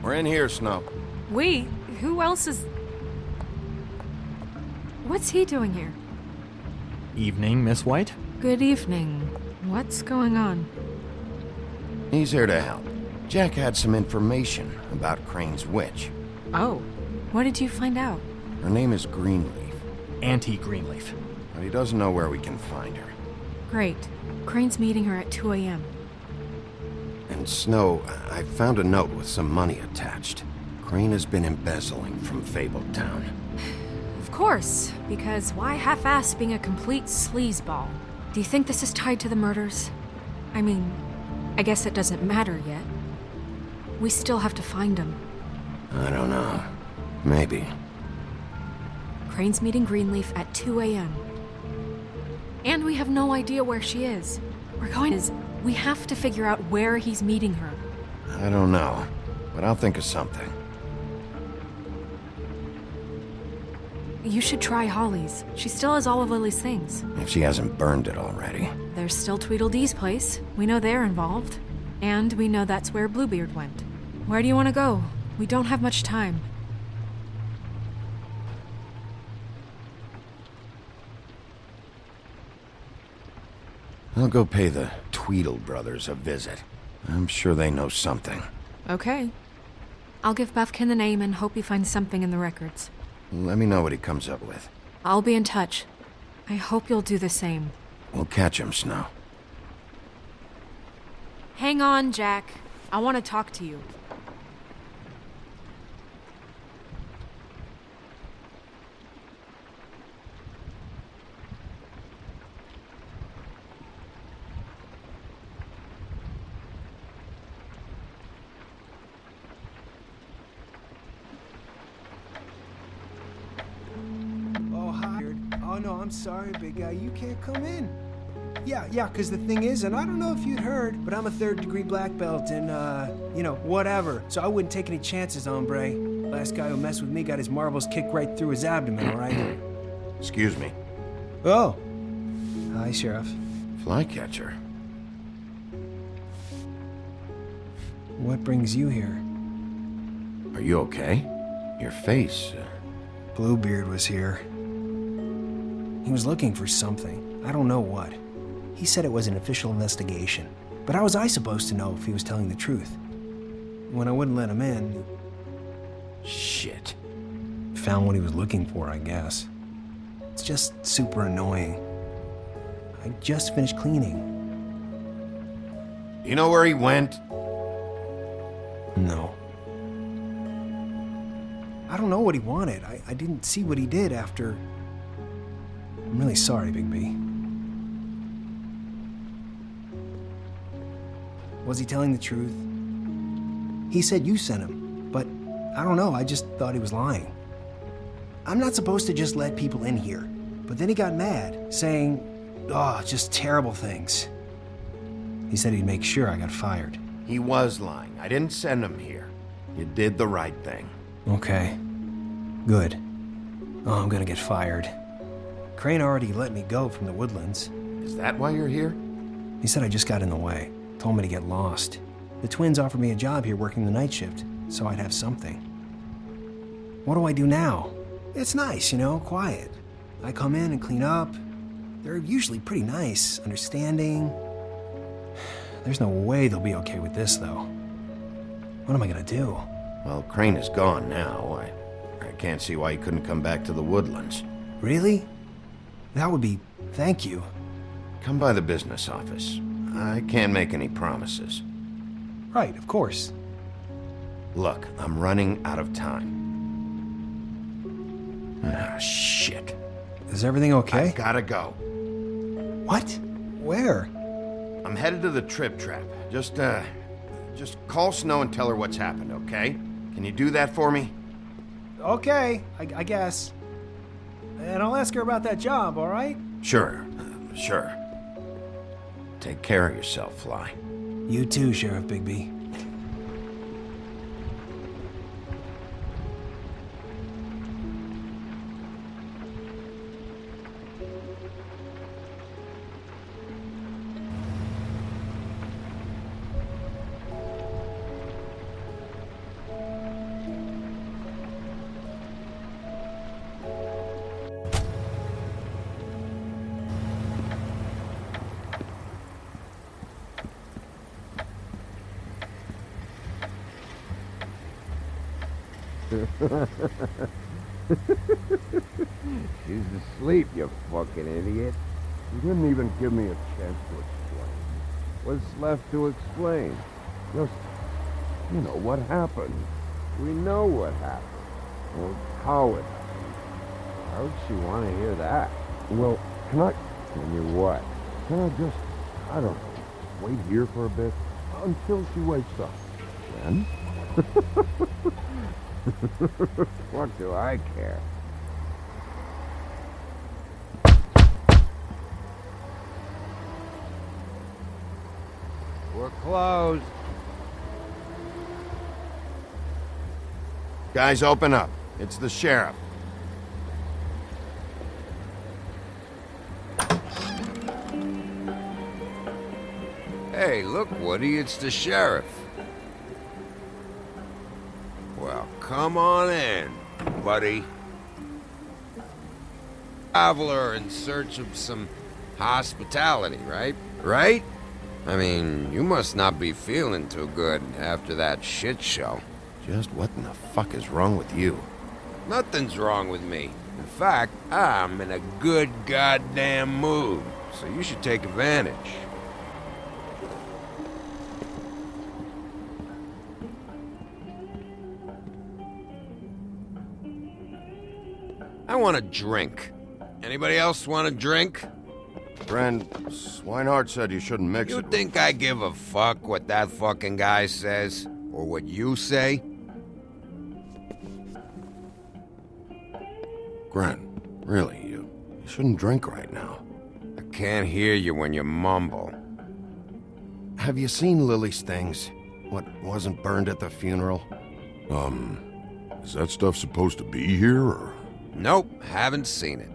We're in here, Snow.
We? Who else is... What's he doing here?
Evening, Miss White?
Good evening. What's going on?
He's here to help. Jack had some information about Crane's witch.
Oh. What did you find out?
Her name is Greenleaf.
Auntie Greenleaf.
But he doesn't know where we can find her.
Great. Crane's meeting her at 2 a.m.
And Snow, I found a note with some money attached. Crane has been embezzling from Fabletown.
Of course, because why half-ass being a complete sleazeball? Do you think this is tied to the murders? I mean, I guess it doesn't matter yet. We still have to find him.
I don't know. Maybe.
Crane's meeting Greenleaf at 2 a.m. And we have no idea where she is. We have to figure out where he's meeting her.
I don't know, but I'll think of something.
You should try Holly's. She still has all of Lily's things.
If she hasn't burned it already.
There's still Tweedledee's place. We know they're involved. And we know that's where Bluebeard went. Where do you want to go? We don't have much time.
I'll go pay the Tweedle brothers a visit. I'm sure they know something.
Okay. I'll give Buffkin the name and hope he finds something in the records.
Let me know what he comes up with.
I'll be in touch. I hope you'll do the same.
We'll catch him, Snow.
Hang on, Jack. I want to talk to you.
Oh no, I'm sorry, big guy, you can't come in. Yeah, because the thing is, and I don't know if you'd heard, but I'm a 3rd-degree black belt and, whatever. So I wouldn't take any chances, hombre. Last guy who messed with me got his marbles kicked right through his abdomen, all right?
Excuse me.
Oh. Hi, Sheriff.
Flycatcher.
What brings you here?
Are you okay? Your face...
Bluebeard was here. He was looking for something. I don't know what. He said it was an official investigation. But how was I supposed to know if he was telling the truth? When I wouldn't let him in...
Shit.
Found what he was looking for, I guess. It's just super annoying. I just finished cleaning.
You know where he went?
No. I don't know what he wanted. I didn't see what he did after... I'm really sorry, Bigby. Was he telling the truth? He said you sent him, but I don't know, I just thought he was lying. I'm not supposed to just let people in here, but then he got mad, saying, just terrible things. He said he'd make sure I got fired.
He was lying. I didn't send him here. You did the right thing.
Okay. Good. Oh, I'm gonna get fired. Crane already let me go from the Woodlands.
Is that why you're here?
He said I just got in the way. Told me to get lost. The twins offered me a job here working the night shift, so I'd have something. What do I do now? It's nice, quiet. I come in and clean up. They're usually pretty nice, understanding. There's no way they'll be okay with this, though. What am I gonna do?
Well, Crane is gone now. I can't see why he couldn't come back to the Woodlands.
Really? That would be... thank you.
Come by the business office. I can't make any promises.
Right, of course.
Look, I'm running out of time. Ah, shit.
Is everything okay?
I gotta go.
What? Where?
I'm headed to the Trip Trap. Just call Snow and tell her what's happened, okay? Can you do that for me?
Okay, I guess. And I'll ask her about that job, all right?
Sure. Take care of yourself, Fly.
You too, Sheriff Bigby.
She's asleep, you fucking idiot.
You didn't even give me a chance to explain. What's left to explain? Just, what happened. We know what happened. Or how it happened. How'd she want to hear that? Well, can you what? Can I just, I don't know, wait here for a bit? Until she wakes up. Then? What do I care?
We're closed. Guys, open up. It's the sheriff.
Hey, look, Woody, it's the sheriff. Well, come on in, buddy. Traveler in search of some hospitality, right? Right? I mean, you must not be feeling too good after that shit show.
Just what in the fuck is wrong with you?
Nothing's wrong with me. In fact, I'm in a good goddamn mood, so you should take advantage. I want a drink. Anybody else want a drink?
Friend, Swinehart said you shouldn't mix it.
You think I give a fuck what that fucking guy says? Or what you say?
Gren, really, you shouldn't drink right now.
I can't hear you when you mumble.
Have you seen Lily's things? What wasn't burned at the funeral?
Is that stuff supposed to be here, or...?
Nope, haven't seen it.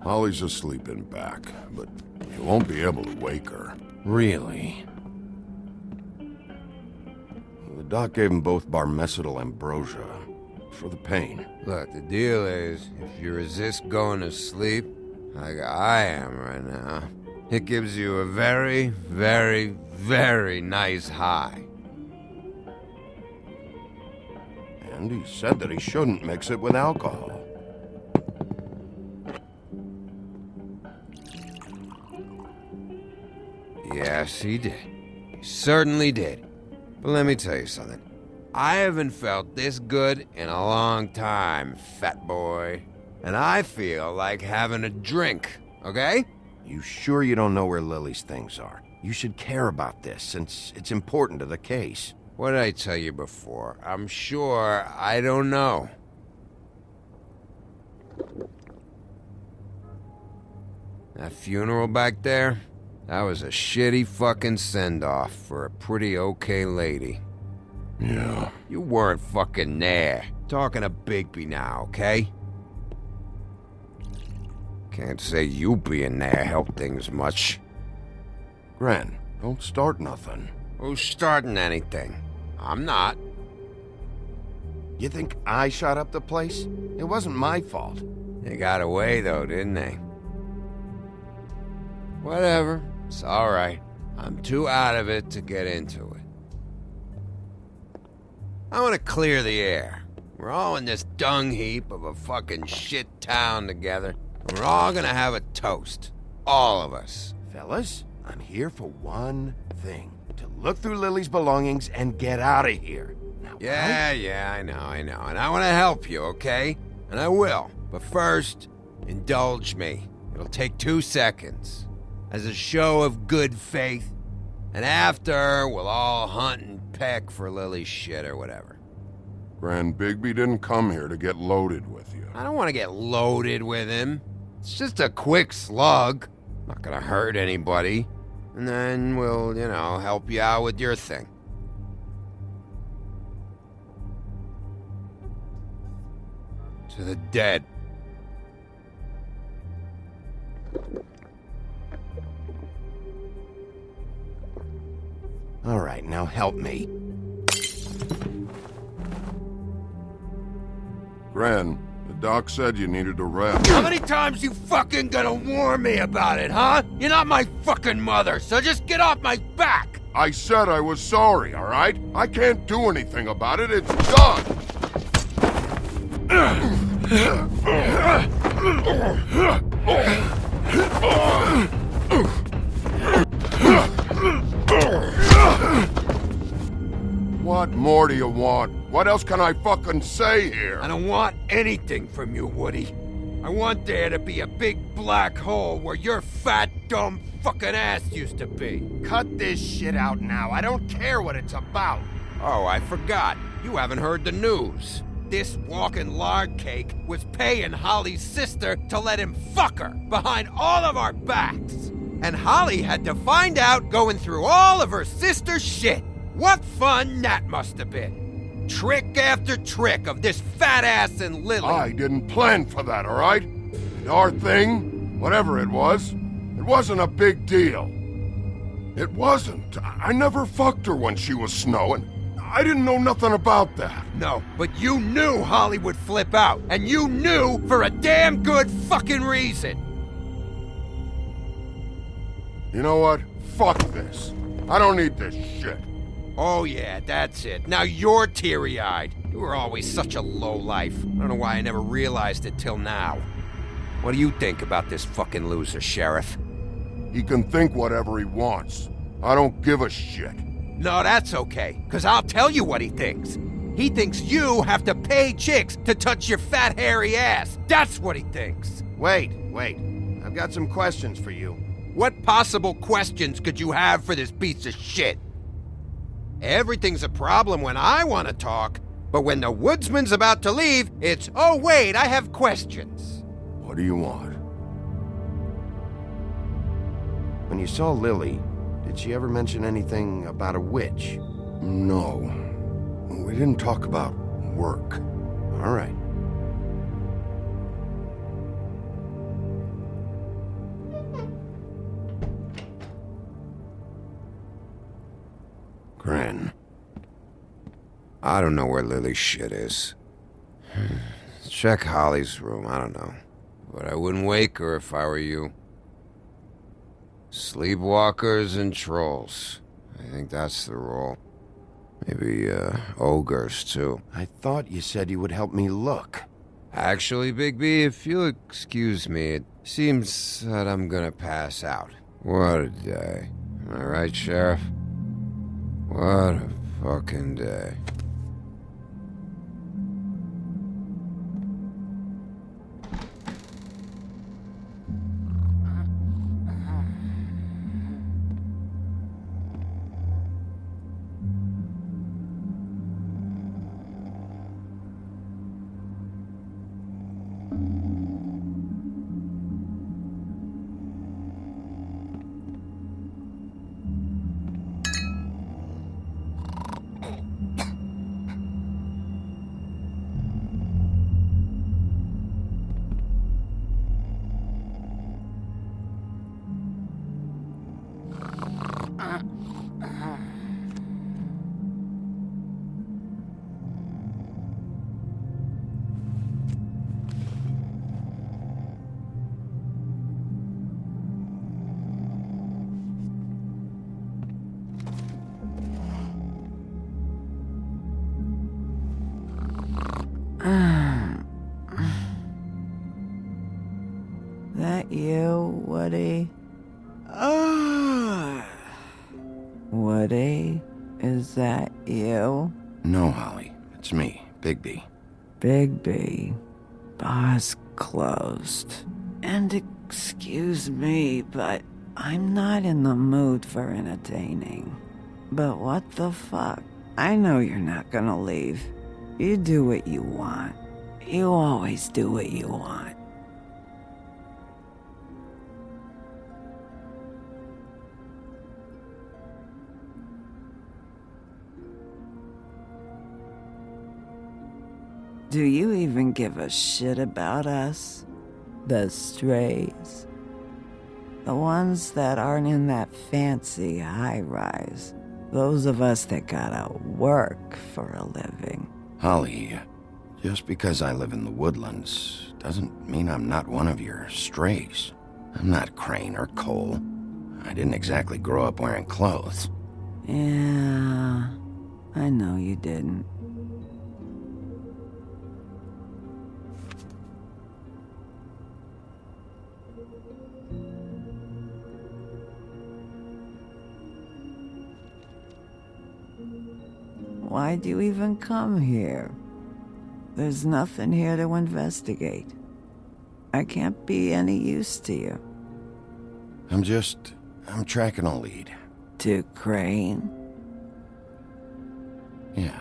Holly's asleep in back, but you won't be able to wake her.
Really? The doc gave them both Barmecidal ambrosia for the pain.
Look, the deal is, if you resist going to sleep, like I am right now, it gives you a very, very, very nice high.
And he said that he shouldn't mix it with alcohol.
Yes, he did. He certainly did. But let me tell you something. I haven't felt this good in a long time, fat boy. And I feel like having a drink, okay?
You sure you don't know where Lily's things are? You should care about this, since it's important to the case.
What did I tell you before? I'm sure I don't know. That funeral back there? That was a shitty fucking send-off for a pretty okay lady.
Yeah.
You weren't fucking there. Talking to Bigby now, okay? Can't say you being there helped things much.
Gren, don't start nothing.
Who's starting anything? I'm not.
You think I shot up the place? It wasn't my fault.
They got away though, didn't they? Whatever. It's alright. I'm too out of it to get into it. I want to clear the air. We're all in this dung heap of a fucking shit town together. And we're all gonna have a toast. All of us.
Fellas, I'm here for one thing. To look through Lily's belongings and get out of here. Now,
Yeah, I know. And I want to help you, okay? And I will. But first, indulge me. It'll take 2 seconds. as a show of good faith. And after, we'll all hunt and peck for Lily's shit or whatever.
Grand Bigby didn't come here to get loaded with you.
I don't want to get loaded with him. It's just a quick slug. Not gonna hurt anybody. And then we'll, help you out with your thing. To the dead.
All right, now help me.
Gran, the doc said you needed a rest.
How many times you fucking gonna warn me about it, huh? You're not my fucking mother, so just get off my back!
I said I was sorry, all right? I can't do anything about it. It's done! What more do you want? What else can I fucking say here?
I don't want anything from you, Woody. I want there to be a big black hole where your fat, dumb fucking ass used to be.
Cut this shit out now. I don't care what it's about.
Oh, I forgot. You haven't heard the news. This walking lard cake was paying Holly's sister to let him fuck her behind all of our backs. And Holly had to find out going through all of her sister's shit. What fun that must have been. Trick after trick of this fat ass and Lily.
I didn't plan for that, all right? And our thing, whatever it wasn't a big deal. It wasn't. I never fucked her when she was snowing. I didn't know nothing about that.
No, but you knew Holly would flip out. And you knew for a damn good fucking reason.
You know what? Fuck this. I don't need this shit.
Oh yeah, that's it. Now you're teary-eyed. You were always such a lowlife. I don't know why I never realized it till now. What do you think about this fucking loser, Sheriff?
He can think whatever he wants. I don't give a shit.
No, that's okay, because I'll tell you what he thinks. He thinks you have to pay chicks to touch your fat, hairy ass. That's what he thinks.
Wait. I've got some questions for you.
What possible questions could you have for this piece of shit? Everything's a problem when I want to talk, but when the woodsman's about to leave, it's, oh wait, I have questions.
What do you want?
When you saw Lily, did she ever mention anything about a witch?
No. We didn't talk about work.
All right.
Gran. I don't know where Lily's shit is. Check Holly's room, I don't know. But I wouldn't wake her if I were you. Sleepwalkers and trolls. I think that's the rule. Maybe, ogres, too.
I thought you said you would help me look.
Actually, Bigby, if you'll excuse me, it seems that I'm gonna pass out. What a day. Am I right, Sheriff? What a fucking day.
That you, Woody? Woody, is that you?
No, Holly. It's me, Bigby.
Bigby. Bar's closed. And excuse me, but I'm not in the mood for entertaining. But what the fuck? I know you're not gonna leave. You do what you want. You always do what you want. Do you even give a shit about us? The strays? The ones that aren't in that fancy high-rise. Those of us that gotta work for a living.
Holly, just because I live in the woodlands doesn't mean I'm not one of your strays. I'm not Crane or Cole. I didn't exactly grow up wearing clothes.
Yeah, I know you didn't. Why'd you even come here? There's nothing here to investigate. I can't be any use to you.
I'm tracking a lead.
To Crane?
Yeah.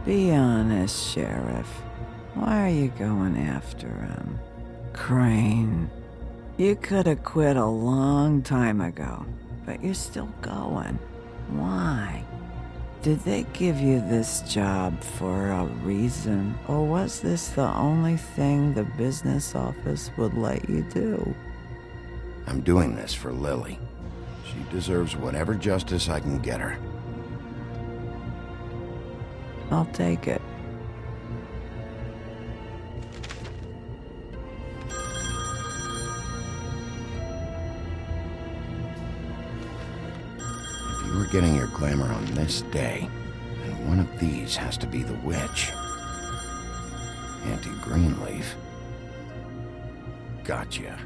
Be honest, Sheriff. Why are you going after him? Crane. You could have quit a long time ago, but you're still going. Why? Did they give you this job for a reason, or was this the only thing the business office would let you do?
I'm doing this for Lily. She deserves whatever justice I can get her.
I'll take it.
If you were getting your glamour on this day, then one of these has to be the witch. Auntie Greenleaf. Gotcha.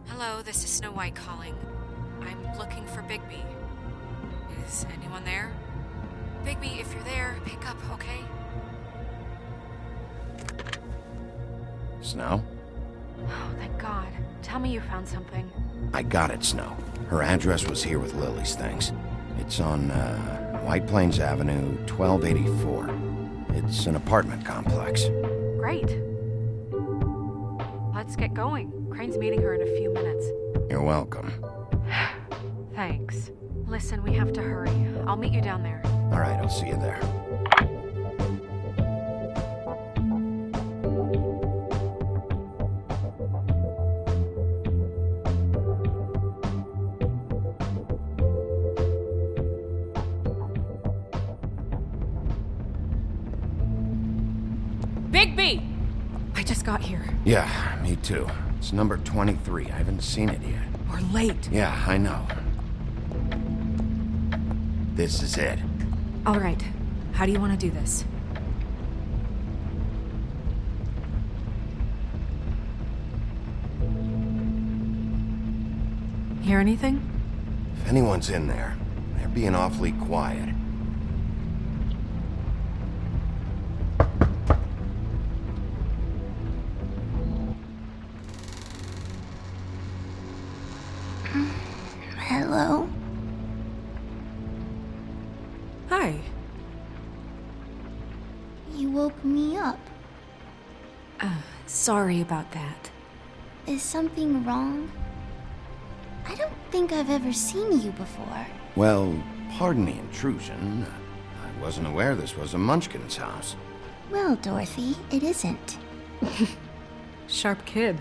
Hello, this is Snow White calling. I'm looking for Bigby. Is anyone there? Bigby, if you're there, pick up, okay?
Snow?
Oh, thank God. Tell me you found something.
I got it, Snow. Her address was here with Lily's things. It's on, White Plains Avenue, 1284. It's an apartment complex.
Great. Let's get going. Crane's meeting her in a few minutes.
You're welcome.
Thanks. Listen, we have to hurry. I'll meet you down there.
All right, I'll see you there.
Bigby! I just got here.
Yeah, me too. It's number 23. I haven't seen it yet.
We're late.
Yeah, I know. This is it.
All right. How do you want to do this? Hear anything?
If anyone's in there, they're being awfully quiet.
Hello?
Hi.
You woke me up.
Sorry about that.
Is something wrong? I don't think I've ever seen you before.
Well, pardon the intrusion. I wasn't aware this was a Munchkin's house.
Well, Dorothy, it isn't.
Sharp kid.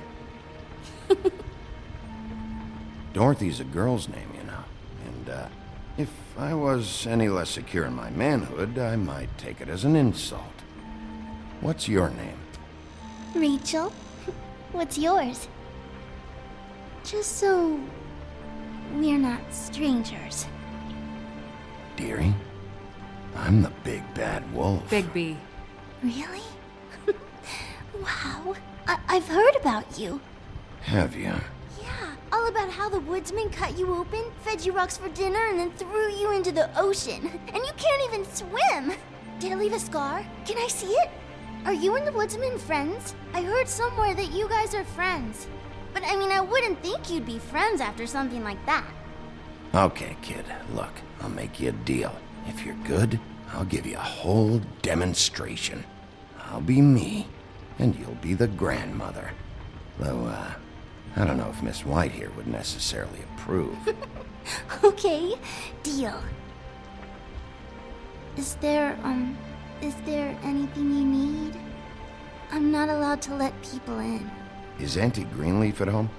Dorothy's a girl's name, you know. And, if I was any less secure in my manhood, I might take it as an insult. What's your name?
Rachel, what's yours? Just so we're not strangers.
Dearie? I'm the big bad wolf.
Bigby.
Really? Wow. I've heard about you.
Have you?
Yeah, all about how the woodsman cut you open, fed you rocks for dinner, and then threw you into the ocean. And you can't even swim! Did it leave a scar? Can I see it? Are you and the woodsman friends? I heard somewhere that you guys are friends. But I mean, I wouldn't think you'd be friends after something like that.
Okay, kid. Look, I'll make you a deal. If you're good, I'll give you a whole demonstration. I'll be me, and you'll be the grandmother. Though, I don't know if Miss White here would necessarily approve.
Okay, deal. Is there anything you need? I'm not allowed to let people in.
Is Auntie Greenleaf at home?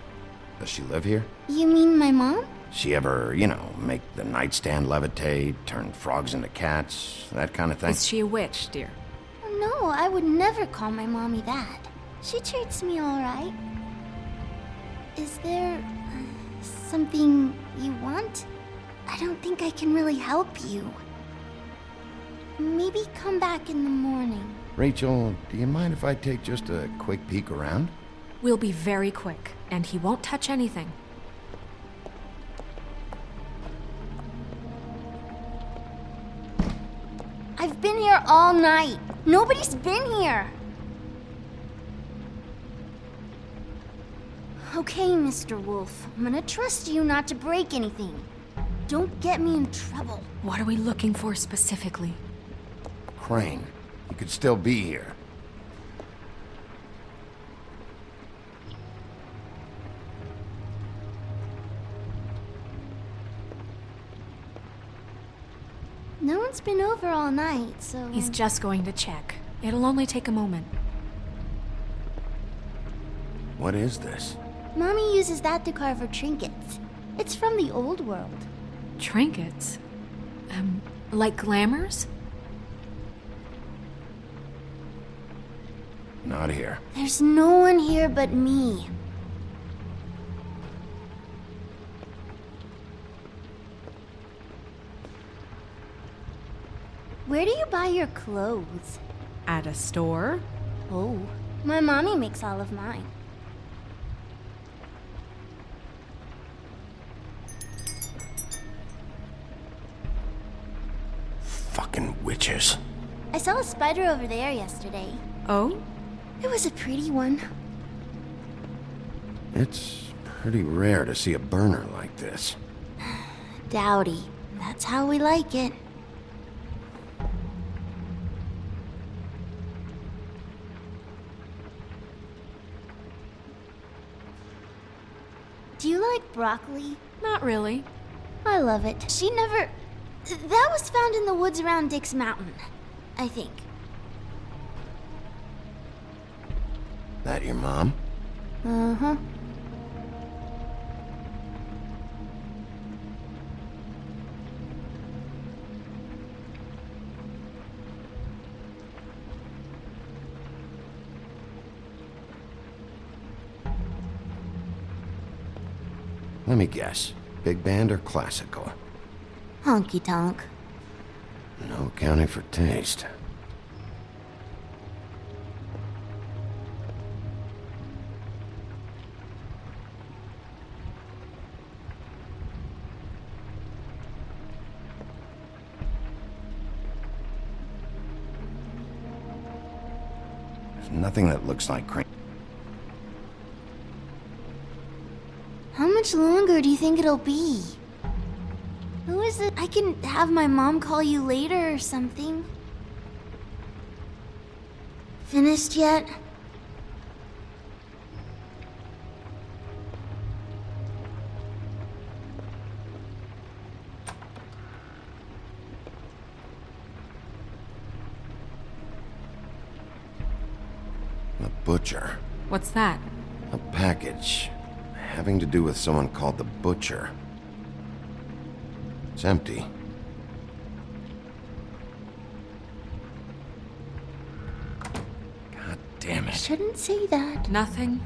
Does she live here?
You mean my mom?
She ever, make the nightstand levitate, turn frogs into cats, that kind of thing?
Is she a witch, dear?
No, I would never call my mommy that. She treats me all right. Is there something you want? I don't think I can really help you. Maybe come back in the morning.
Rachel, do you mind if I take just a quick peek around?
We'll be very quick, and he won't touch anything.
I've been here all night. Nobody's been here. Okay, Mr. Wolf. I'm gonna trust you not to break anything. Don't get me in trouble.
What are we looking for specifically?
Crane. He could still be here.
No one's been over all night, so...
He's just going to check. It'll only take a moment.
What is this?
Mommy uses that to carve her trinkets. It's from the old world.
Trinkets? Like glamours?
Not here.
There's no one here but me. Where do you buy your clothes?
At a store?
Oh, my mommy makes all of mine.
Fucking witches.
I saw a spider over there yesterday.
Oh?
It was a pretty one.
It's pretty rare to see a burner like this.
Dowdy. That's how we like it. Do you like broccoli?
Not really.
I love it. That was found in the woods around Dick's Mountain, I think.
That your mom?
Uh-huh.
Let me guess. Big band or classical?
Honky tonk.
No accounting for taste. There's nothing that looks like Crane.
How much longer do you think it'll be? Who is it? I can have my mom call you later or something. Finished yet?
The butcher.
What's that?
A package. Having to do with someone called the Butcher. It's empty. it.
Shouldn't say that.
Nothing.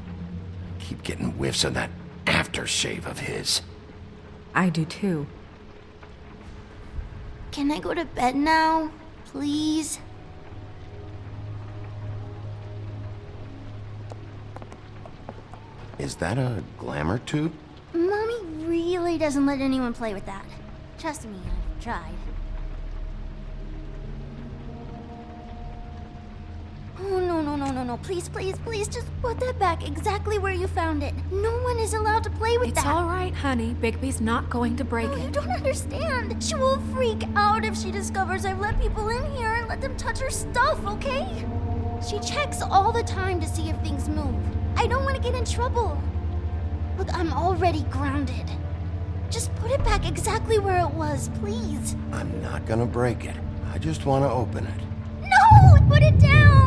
Keep getting whiffs of that aftershave of his.
I do too.
Can I go to bed now? Please?
Is that a glamour tube?
Mommy really doesn't let anyone play with that. Trust me, I've tried. Oh, no. Please, just put that back exactly where you found it. No one is allowed to play with
It's
that.
all right, honey. Bigby's not going to break
You
it.
don't understand. She will freak out if she discovers I've let people in here and let them touch her stuff, okay? She checks all the time to see if things move. I don't want to get in trouble. Look, I'm already grounded. Just put it back exactly where it was, please.
I'm not gonna break it. I just want to open it.
No! Put it down!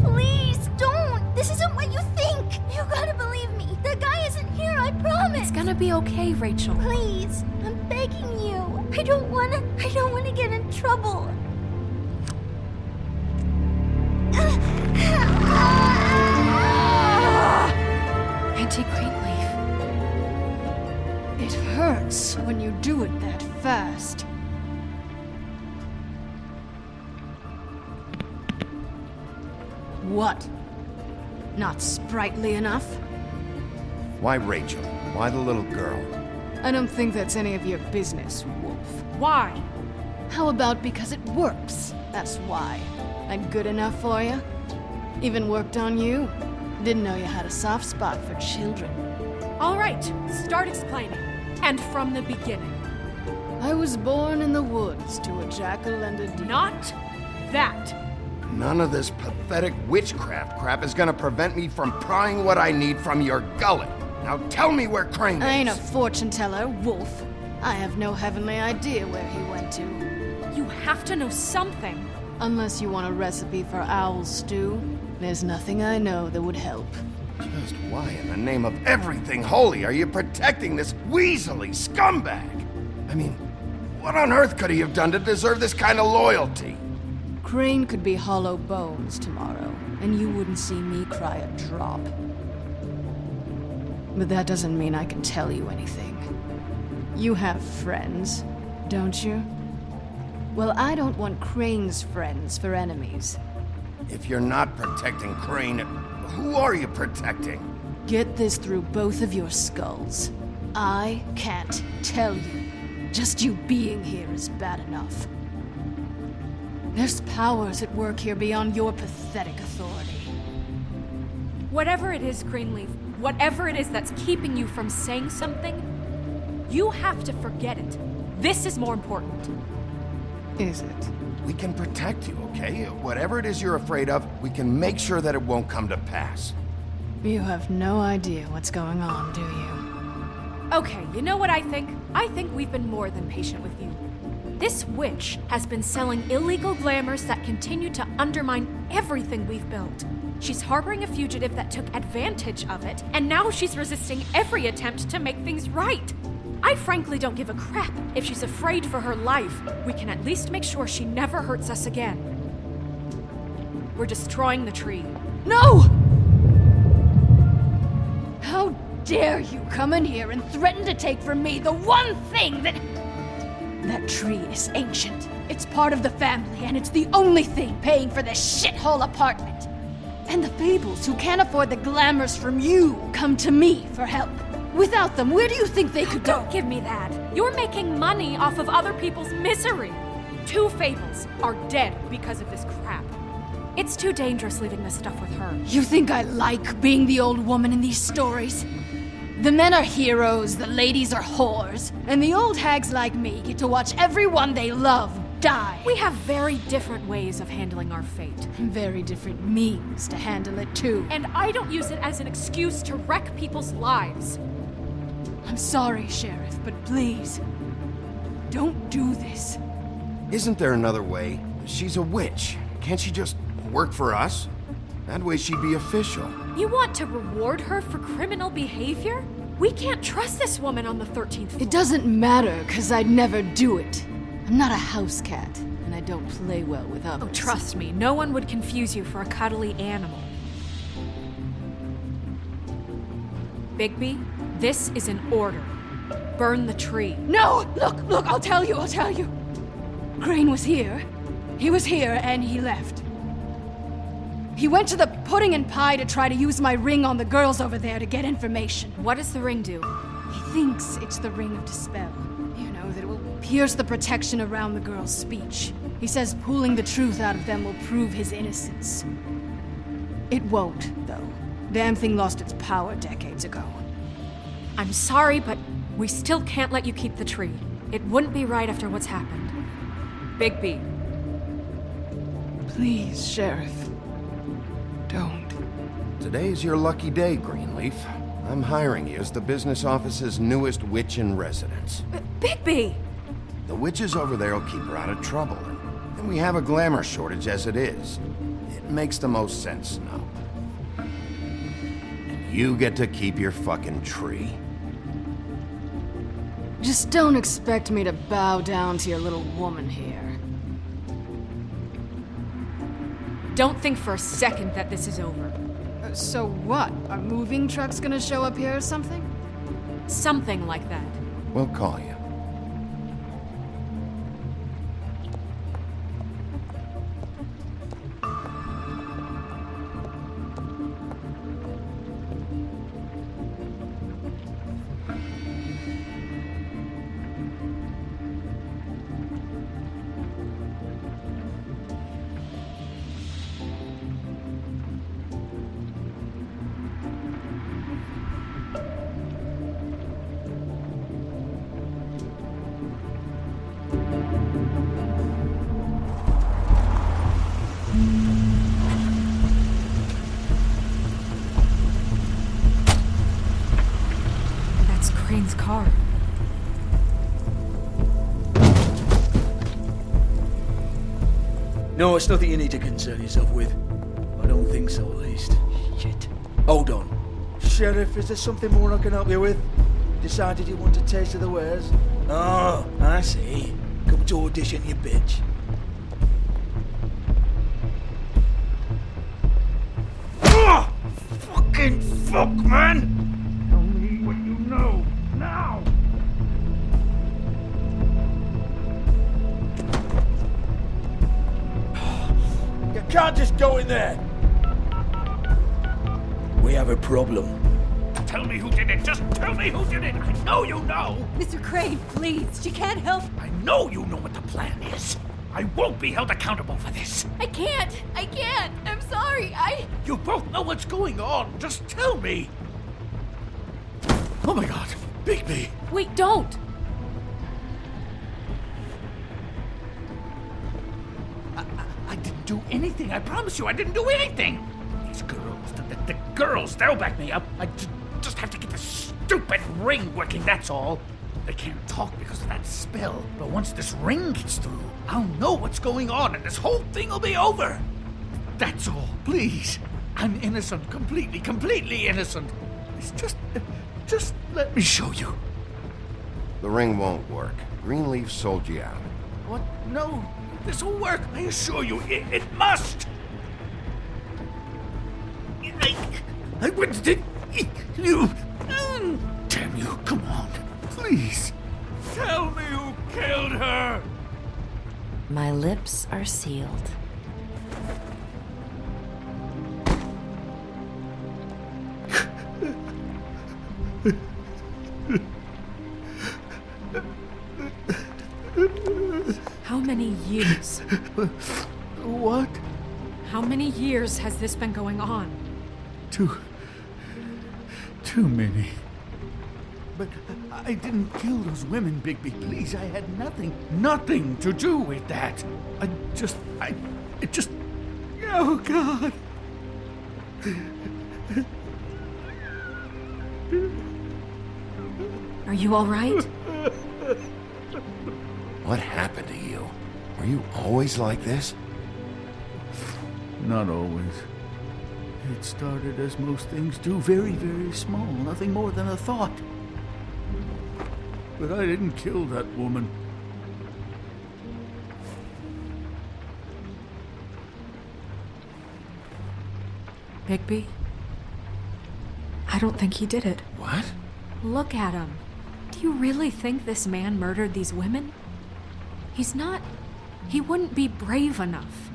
Please, don't! This isn't what you think! You gotta believe me. The guy isn't here, I promise!
It's gonna be okay, Rachel.
Please, I'm begging you. I don't wanna get in trouble.
Auntie Greenleaf.
It hurts when you do it that fast. What? Not sprightly enough?
Why Rachel? Why the little girl?
I don't think that's any of your business, Wolf.
Why?
How about because it works? That's why. I'm good enough for you? Even worked on you? Didn't know you had a soft spot for children.
All right, start explaining. And from the beginning.
I was born in the woods to a jackal and a deer.
Not that.
None of this pathetic witchcraft crap is gonna prevent me from prying what I need from your gullet. Now tell me where Crane is.
I ain't a fortune teller, Wolf. I have no heavenly idea where he went to.
You have to know something.
Unless you want a recipe for owl stew, there's nothing I know that would help.
Just why in the name of everything holy are you protecting this weaselly scumbag? I mean, what on earth could he have done to deserve this kind of loyalty?
Crane could be hollow bones tomorrow, and you wouldn't see me cry a drop. But that doesn't mean I can tell you anything. You have friends, don't you? Well, I don't want Crane's friends for enemies.
If you're not protecting Crane, who are you protecting?
Get this through both of your skulls. I can't tell you. Just you being here is bad enough. There's powers at work here beyond your pathetic authority.
Whatever it is, Greenleaf, whatever it is that's keeping you from saying something, you have to forget it. This is more important.
Is it?
We can protect you, okay? Whatever it is you're afraid of, we can make sure that it won't come to pass.
You have no idea what's going on, do you?
Okay, you know what I think? I think we've been more than patient with you. This witch has been selling illegal glamours that continue to undermine everything we've built. She's harboring a fugitive that took advantage of it, and now she's resisting every attempt to make things right. I frankly don't give a crap if she's afraid for her life. We can at least make sure she never hurts us again. We're destroying the tree.
No! How dare you come in here and threaten to take from me the one thing that... That tree is ancient. It's part of the family, and it's the only thing paying for this shithole apartment. And the Fables, who can't afford the glamours from you, come to me for help. Without them, where do you think they could go?
Don't give me that. You're making money off of other people's misery. 2 Fables are dead because of this crap. It's too dangerous leaving this stuff with her.
You think I like being the old woman in these stories? The men are heroes, the ladies are whores, and the old hags like me get to watch everyone they love die.
We have very different ways of handling our fate.
Very different means to handle it, too.
And I don't use it as an excuse to wreck people's lives.
I'm sorry, Sheriff, but please, don't do this.
Isn't there another way? She's a witch. Can't she just work for us? That way she'd be official.
You want to reward her for criminal behavior? We can't trust this woman on the 13th floor.
It doesn't matter, because I'd never do it. I'm not a house cat, and I don't play well with others.
Oh, trust me, no one would confuse you for a cuddly animal. Bigby, this is an order. Burn the tree.
No! Look, I'll tell you. Crane was here. He was here and he left. He went to the pudding and pie to try to use my ring on the girls over there to get information.
What does the ring do?
He thinks it's the ring of dispel. You know, that it will pierce the protection around the girls' speech. He says pulling the truth out of them will prove his innocence. It won't, though. Damn thing lost its power decades ago.
I'm sorry, but we still can't let you keep the tree. It wouldn't be right after what's happened. Bigby.
Please, Sheriff. Don't.
Today's your lucky day, Greenleaf. I'm hiring you as the business office's newest witch in residence.
Bigby!
The witches over there will keep her out of trouble. And we have a glamour shortage as it is. It makes the most sense now. And you get to keep your fucking tree.
Just don't expect me to bow down to your little woman here.
Don't think for a second that this is over.
So what? Are moving trucks gonna show up here or something?
Something like that.
We'll call you.
That's Crane's car.
No, it's nothing you need to concern yourself with. I don't think so, at least. Shit. Hold on. Sheriff, is there something more I can help you with? Decided you want a taste of the wares? Oh, I see. Come to audition, you bitch. Ah! Fucking fuck, man! Tell me what you know, now! You can't just go in there! We have a problem.
Tell me who did it. Just tell me who did it. I know you know.
Mr. Crane, please. She can't help.
I know you know what the plan is. I won't be held accountable for this.
I can't. I'm sorry.
You both know what's going on. Just tell me.
Oh my god, Bigby!
Wait, don't!
I didn't do anything. I promise you, I didn't do anything. These girls, the girls, they'll back me up. I just have to get this stupid ring working, that's all. They can't talk because of that spell, but once this ring gets through, I'll know what's going on and this whole thing will be over. That's all, please. I'm innocent, completely innocent. It's just let me show you.
The ring won't work. Greenleaf sold you out.
What? No, this will work. I assure you, it must. I wouldn't. You. Damn you! Come on, please. Tell me who killed her.
My lips are sealed.
How many years?
What?
How many years has this been going on?
Too many.
But I didn't kill those women, Bigby. Please, I had nothing to do with that. It just. Oh, God.
Are you all right?
What happened to you? Were you always like this?
Not always. It started as most things do, very, very small, nothing more than a thought. But I didn't kill that woman.
Bigby? I don't think he did it.
What?
Look at him. Do you really think this man murdered these women? He's not... He wouldn't be brave enough.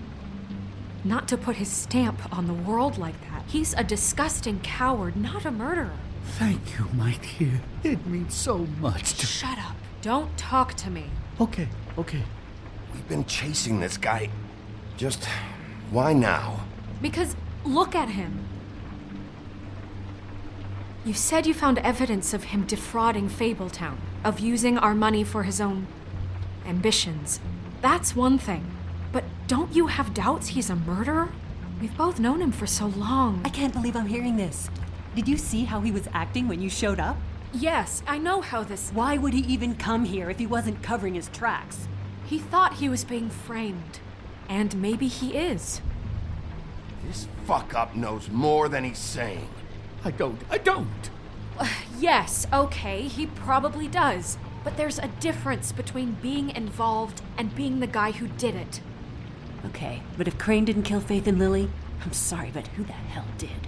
Not to put his stamp on the world like that. He's a disgusting coward, not a murderer.
Thank you, my dear. It means so much to...
Shut up. Don't talk to me.
Okay.
We've been chasing this guy. Just... why now?
Because look at him. You said you found evidence of him defrauding Fabletown, of using our money for his own ambitions. That's one thing. But don't you have doubts he's a murderer? We've both known him for so long.
I can't believe I'm hearing this. Did you see how he was acting when you showed up?
Yes, I know how this...
Why would he even come here if he wasn't covering his tracks?
He thought he was being framed. And maybe he is.
This fuck-up knows more than he's saying.
I don't.
Yes, okay, he probably does. But there's a difference between being involved and being the guy who did it.
Okay, but if Crane didn't kill Faith and Lily, I'm sorry, but who the hell did?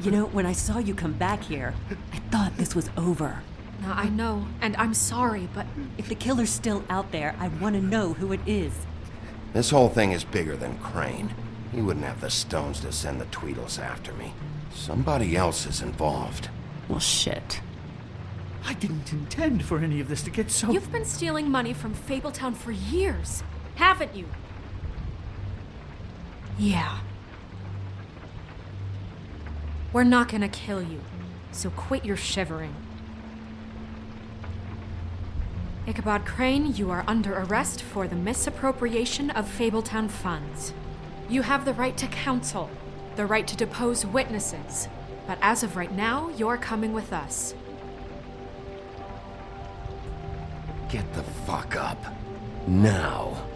You know, when I saw you come back here, I thought this was over.
Now, I know, and I'm sorry, but...
If the killer's still out there, I want to know who it is.
This whole thing is bigger than Crane. He wouldn't have the stones to send the Tweedles after me. Somebody else is involved.
Well, shit.
I didn't intend for any of this to get so...
You've been stealing money from Fabletown for years, haven't you? Yeah. We're not gonna kill you, so quit your shivering. Ichabod Crane, you are under arrest for the misappropriation of Fabletown funds. You have the right to counsel, the right to depose witnesses, but as of right now, you're coming with us.
Get the fuck up. Now.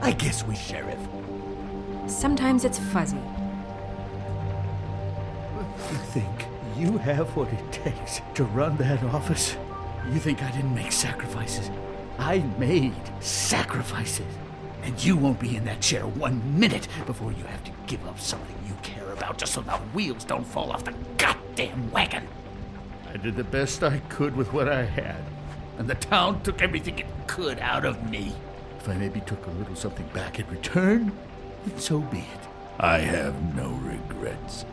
I guess we, Sheriff.
Sometimes it's fuzzy.
You think you have what it takes to run that office? You think I didn't make sacrifices? I made sacrifices. And you won't be in that chair 1 minute before you have to give up something you care about just so the wheels don't fall off the goddamn wagon. I did the best I could with what I had, and the town took everything it could out of me. If I maybe took a little something back in return, then so be it. I have no regrets.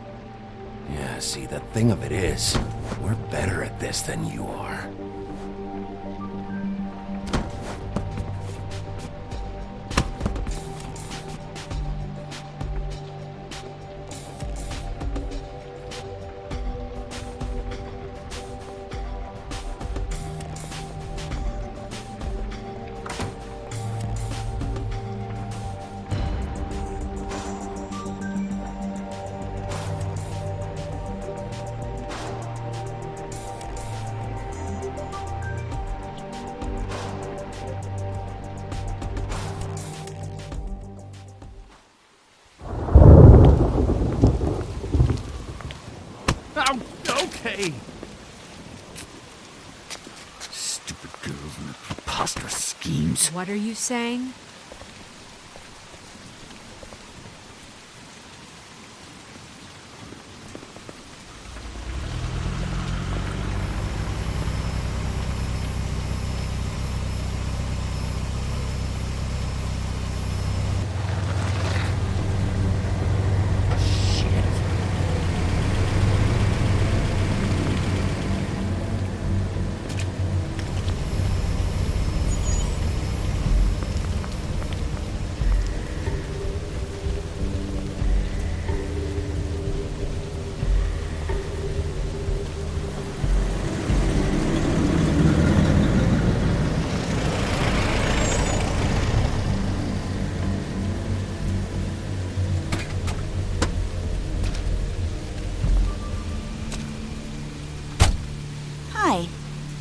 Yeah, see, the thing of it is, we're better at this than you are.
Okay. Stupid girls and their preposterous schemes.
What are you saying?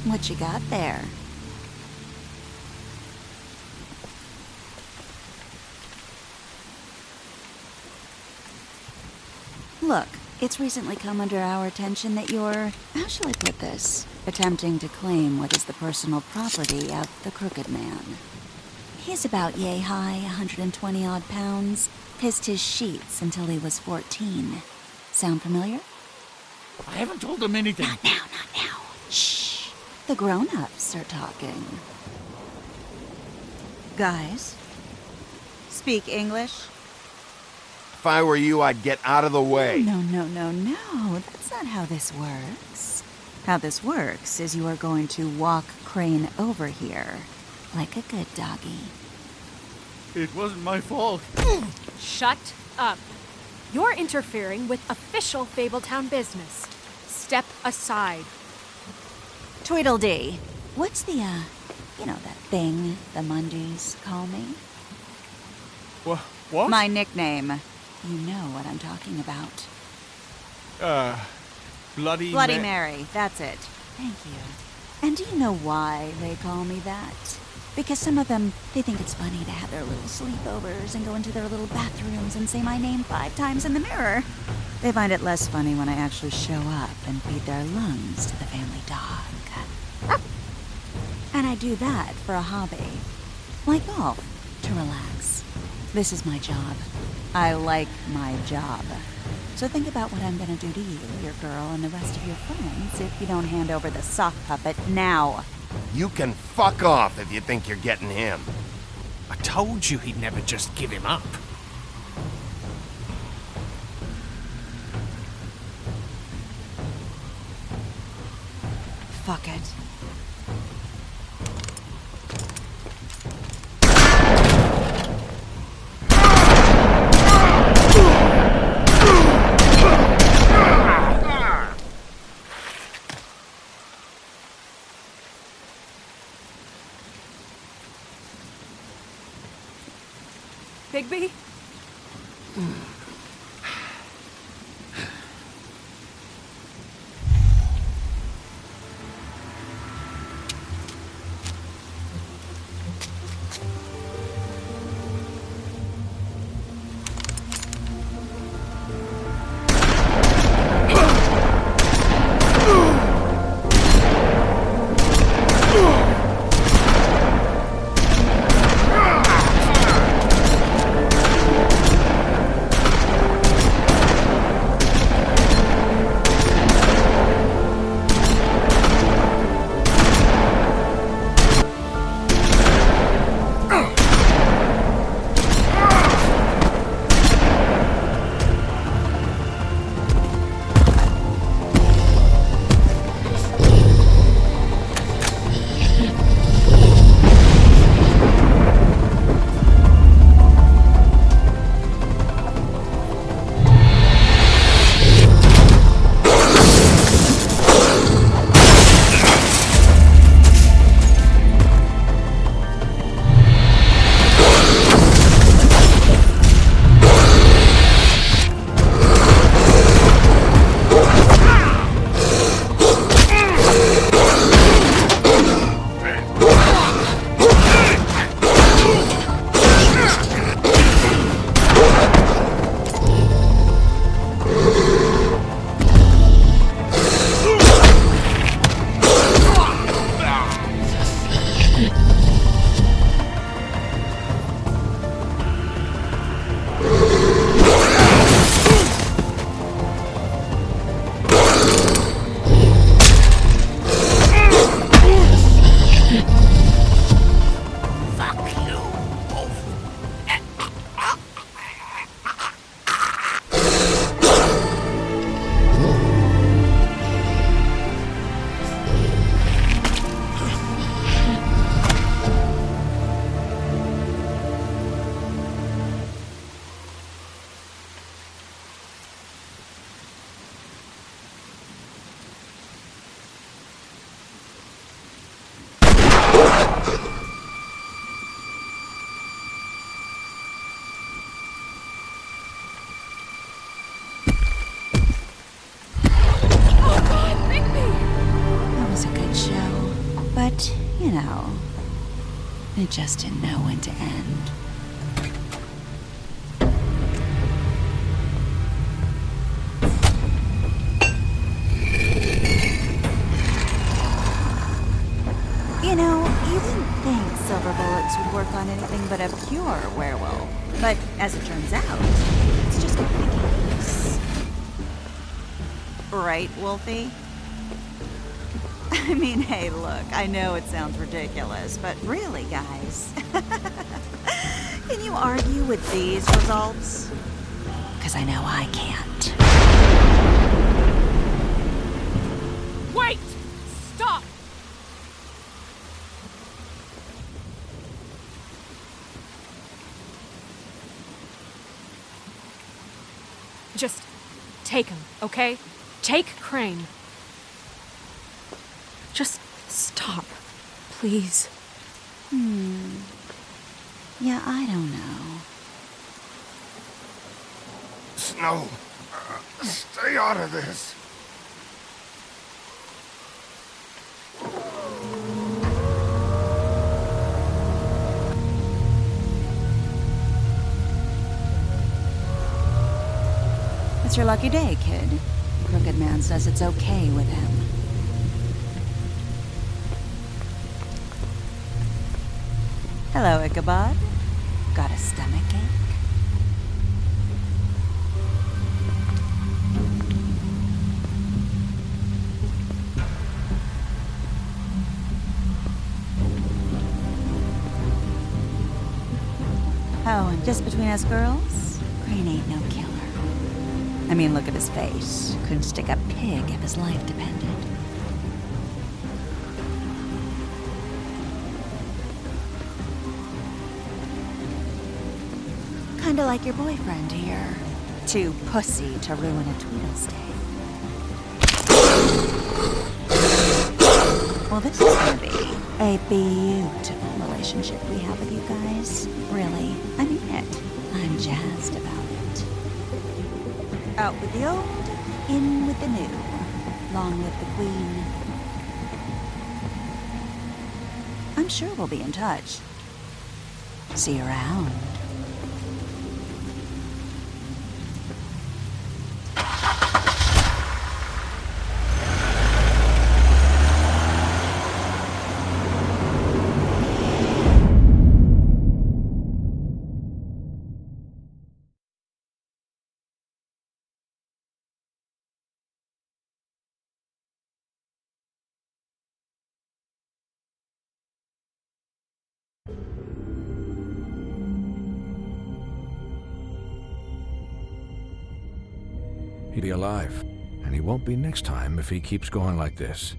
What you got there? Look, it's recently come under our attention that you're, how shall I put this, attempting to claim what is the personal property of the Crooked Man.
He's about yay high, 120 odd pounds. Pissed his sheets until he was 14. Sound familiar?
I haven't told him anything.
Not now. Shh. The grown-ups are talking. Guys, speak English?
If I were you, I'd get out of the way.
No. That's not how this works. How this works is you are going to walk Crane over here, like a good doggy.
It wasn't my fault.
Shut up. You're interfering with official Fabletown business. Step aside.
Tweedledee. What's the, that thing the Mundies call me?
What?
My nickname. You know what I'm talking about.
Bloody
Mary. That's it. Thank you. And do you know why they call me that? Because some of them, they think it's funny to have their little sleepovers and go into their little bathrooms and say my name 5 times in the mirror. They find it less funny when I actually show up and feed their lungs to the family dog. And I do that for a hobby. Like golf, to relax. This is my job. I like my job. So think about what I'm gonna do to you, your girl, and the rest of your friends if you don't hand over the sock puppet now.
You can fuck off if you think you're getting him.
I told you he'd never just give him up.
Fuck it.
Bigby?
But, it just didn't know when to end. You wouldn't think silver bullets would work on on anything but a pure werewolf. But as it turns out, it's just not the case. Right, Wolfie? I mean, hey, look, I know it sounds ridiculous, but really, guys, can you argue with these results? Because I know I can't.
Wait! Stop! Just take him, okay? Take Crane. Just stop, please.
Yeah, I don't know.
Snow, stay out of this.
It's your lucky day, kid. Crooked Man says it's okay with him. Hello, Ichabod. Got a stomachache? Oh, and just between us girls, Crane ain't no killer. I mean, look at his face. Couldn't stick a pig if his life depended. Kinda like your boyfriend here. Too pussy to ruin a Tweedle's day. Well, this is gonna be a beautiful relationship we have with you guys. Really, I mean it. I'm jazzed about it. Out with the old, in with the new. Long live the Queen. I'm sure we'll be in touch. See you around.
He'll be alive, and he won't be next time if he keeps going like this.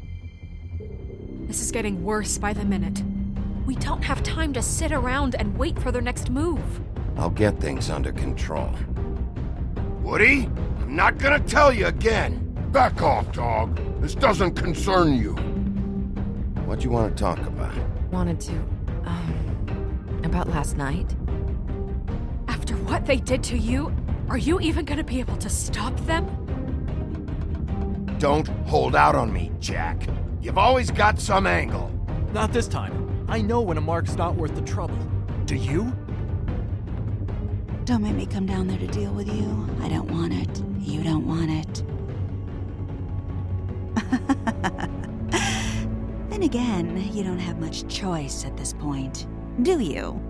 This is getting worse by the minute. We don't have time to sit around and wait for their next move.
I'll get things under control.
Woody, I'm not gonna tell you again. Back off, dog. This doesn't concern you.
What you want to talk about?
Wanted to, about last night.
After what they did to you, are you even gonna be able to stop them?
Don't hold out on me, Jack. You've always got some angle.
Not this time. I know when a mark's not worth the trouble. Do you?
Don't make me come down there to deal with you. I don't want it. You don't want it. Then again, you don't have much choice at this point, do you?